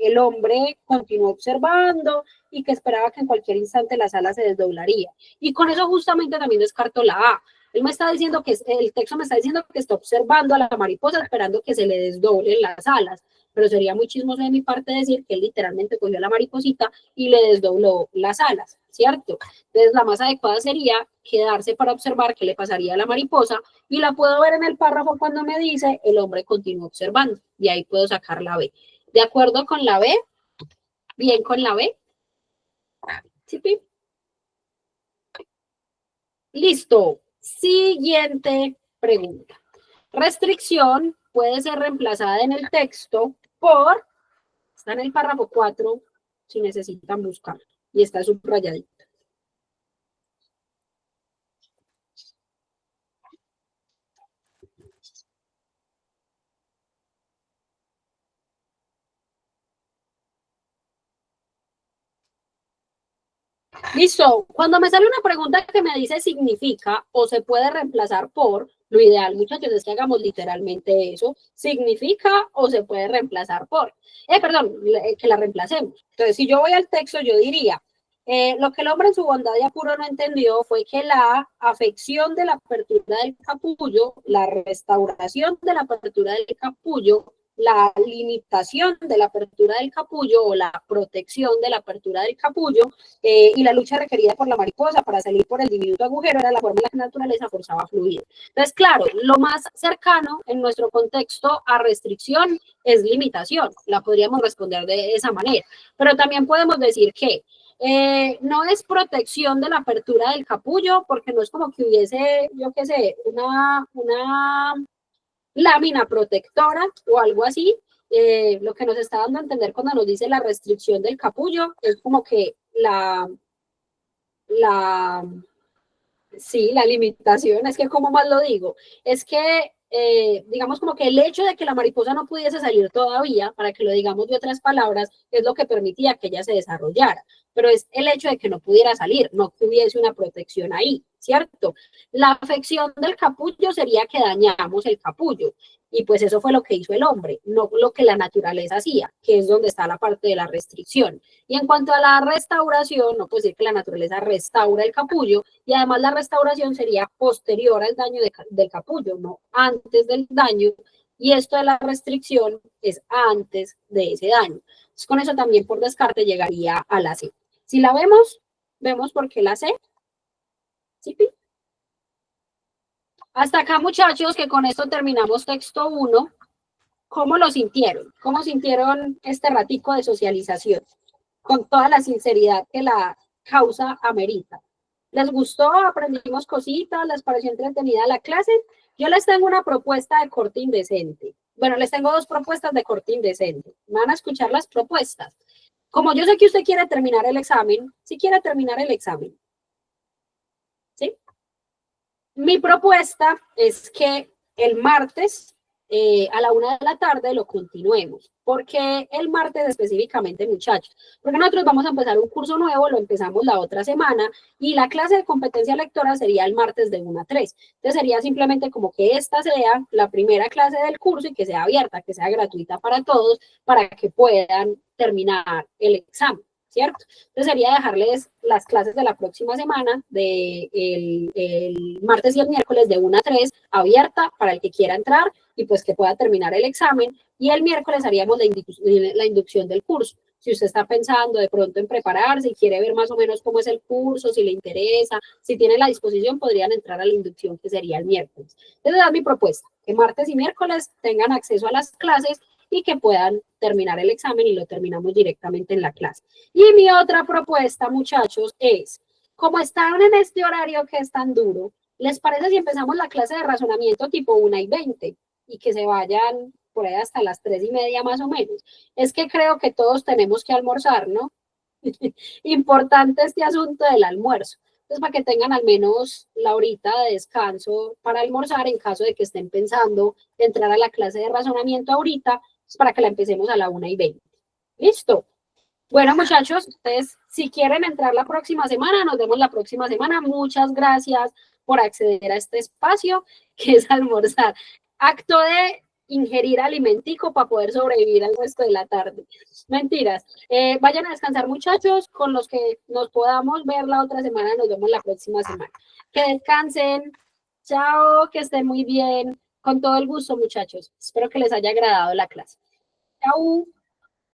S1: el hombre continuó observando y que esperaba que en cualquier instante la sala se desdoblaría. Y con eso justamente también descarto la A. Él me está diciendo el texto me está diciendo que está observando a la mariposa esperando que se le desdoblen las alas, pero sería muy chismoso de mi parte decir que él literalmente cogió a la mariposita y le desdobló las alas, ¿cierto? Entonces la más adecuada sería quedarse para observar qué le pasaría a la mariposa y la puedo ver en el párrafo cuando me dice el hombre continúa observando y ahí puedo sacar la B. ¿De acuerdo con la B? ¿Bien con la B? ¿Sí? Listo. Siguiente pregunta. Restricción puede ser reemplazada en el texto por, está en el párrafo 4, si necesitan buscar, y está subrayadito. Listo. Cuando me sale una pregunta que me dice significa o se puede reemplazar por, lo ideal, muchachos, es que hagamos literalmente eso. Significa o se puede reemplazar por. Perdón, que la reemplacemos. Entonces, si yo voy al texto, yo diría, lo que el hombre en su bondad y apuro no entendió fue que la afección de la apertura del capullo, la restauración de la apertura del capullo, la limitación de la apertura del capullo o la protección de la apertura del capullo y la lucha requerida por la mariposa para salir por el diminuto agujero era la forma en la que la naturaleza forzaba a fluir. Entonces, claro, lo más cercano en nuestro contexto a restricción es limitación, la podríamos responder de esa manera, pero también podemos decir que no es protección de la apertura del capullo, porque no es como que hubiese, yo qué sé, una lámina protectora o algo así. Lo que nos está dando a entender cuando nos dice la restricción del capullo es como que la Sí, la limitación, es que como más lo digo, es que digamos como que el hecho de que la mariposa no pudiese salir todavía, para que lo digamos de otras palabras, es lo que permitía que ella se desarrollara, pero es el hecho de que no pudiera salir, no que hubiese una protección ahí, ¿cierto? La afección del capullo sería que dañamos el capullo, y pues eso fue lo que hizo el hombre, no lo que la naturaleza hacía, que es donde está la parte de la restricción. Y en cuanto a la restauración, no puede decir que la naturaleza restaura el capullo, y además la restauración sería posterior al daño del capullo, no antes del daño, y esto de la restricción es antes de ese daño. Entonces, con eso también por descarte llegaría a la C. Si la vemos, vemos por qué la C. ¿Sí? Hasta acá, muchachos, que con esto terminamos texto 1. ¿Cómo lo sintieron? ¿Cómo sintieron este ratico de socialización? Con toda la sinceridad que la causa amerita. ¿Les gustó? ¿Aprendimos cositas? ¿Les pareció entretenida la clase? Yo les tengo una propuesta de corte indecente. Bueno, les tengo 2 propuestas de corte indecente. Van a escuchar las propuestas. Como yo sé que usted quiere terminar el examen, si quiere terminar el examen, ¿sí? Mi propuesta es que el martes a la 1 de la tarde lo continuemos. Porque el martes específicamente, muchachos, porque nosotros vamos a empezar un curso nuevo, lo empezamos la otra semana y la clase de competencia lectora sería el martes de 1 a 3. Entonces sería simplemente como que esta sea la primera clase del curso y que sea abierta, que sea gratuita para todos, para que puedan terminar el examen. ¿Cierto? Entonces sería dejarles las clases de la próxima semana, el martes y el miércoles de 1 a 3, abierta para el que quiera entrar y pues que pueda terminar el examen. Y el miércoles haríamos la inducción del curso. Si usted está pensando de pronto en prepararse y quiere ver más o menos cómo es el curso, si le interesa, si tiene la disposición, podrían entrar a la inducción que sería el miércoles. Entonces, es mi propuesta, que martes y miércoles tengan acceso a las clases y que puedan terminar el examen y lo terminamos directamente en la clase. Y mi otra propuesta, muchachos, es, como están en este horario que es tan duro, ¿les parece si empezamos la clase de razonamiento tipo 1:20 y que se vayan por ahí hasta las 3:30 más o menos? Es que creo que todos tenemos que almorzar, ¿no? Importante este asunto del almuerzo. Entonces, para que tengan al menos la horita de descanso para almorzar en caso de que estén pensando entrar a la clase de razonamiento ahorita, para que la empecemos a la 1:20. ¿Listo? Bueno, muchachos, ustedes si quieren entrar la próxima semana, nos vemos la próxima semana. Muchas gracias por acceder a este espacio que es almorzar. Acto de ingerir alimentico para poder sobrevivir al resto de la tarde. Mentiras. Vayan a descansar, muchachos. Con los que nos podamos ver la otra semana, nos vemos la próxima semana. Que descansen. Chao, que estén muy bien. Con todo el gusto, muchachos. Espero que les haya agradado la clase. Chao.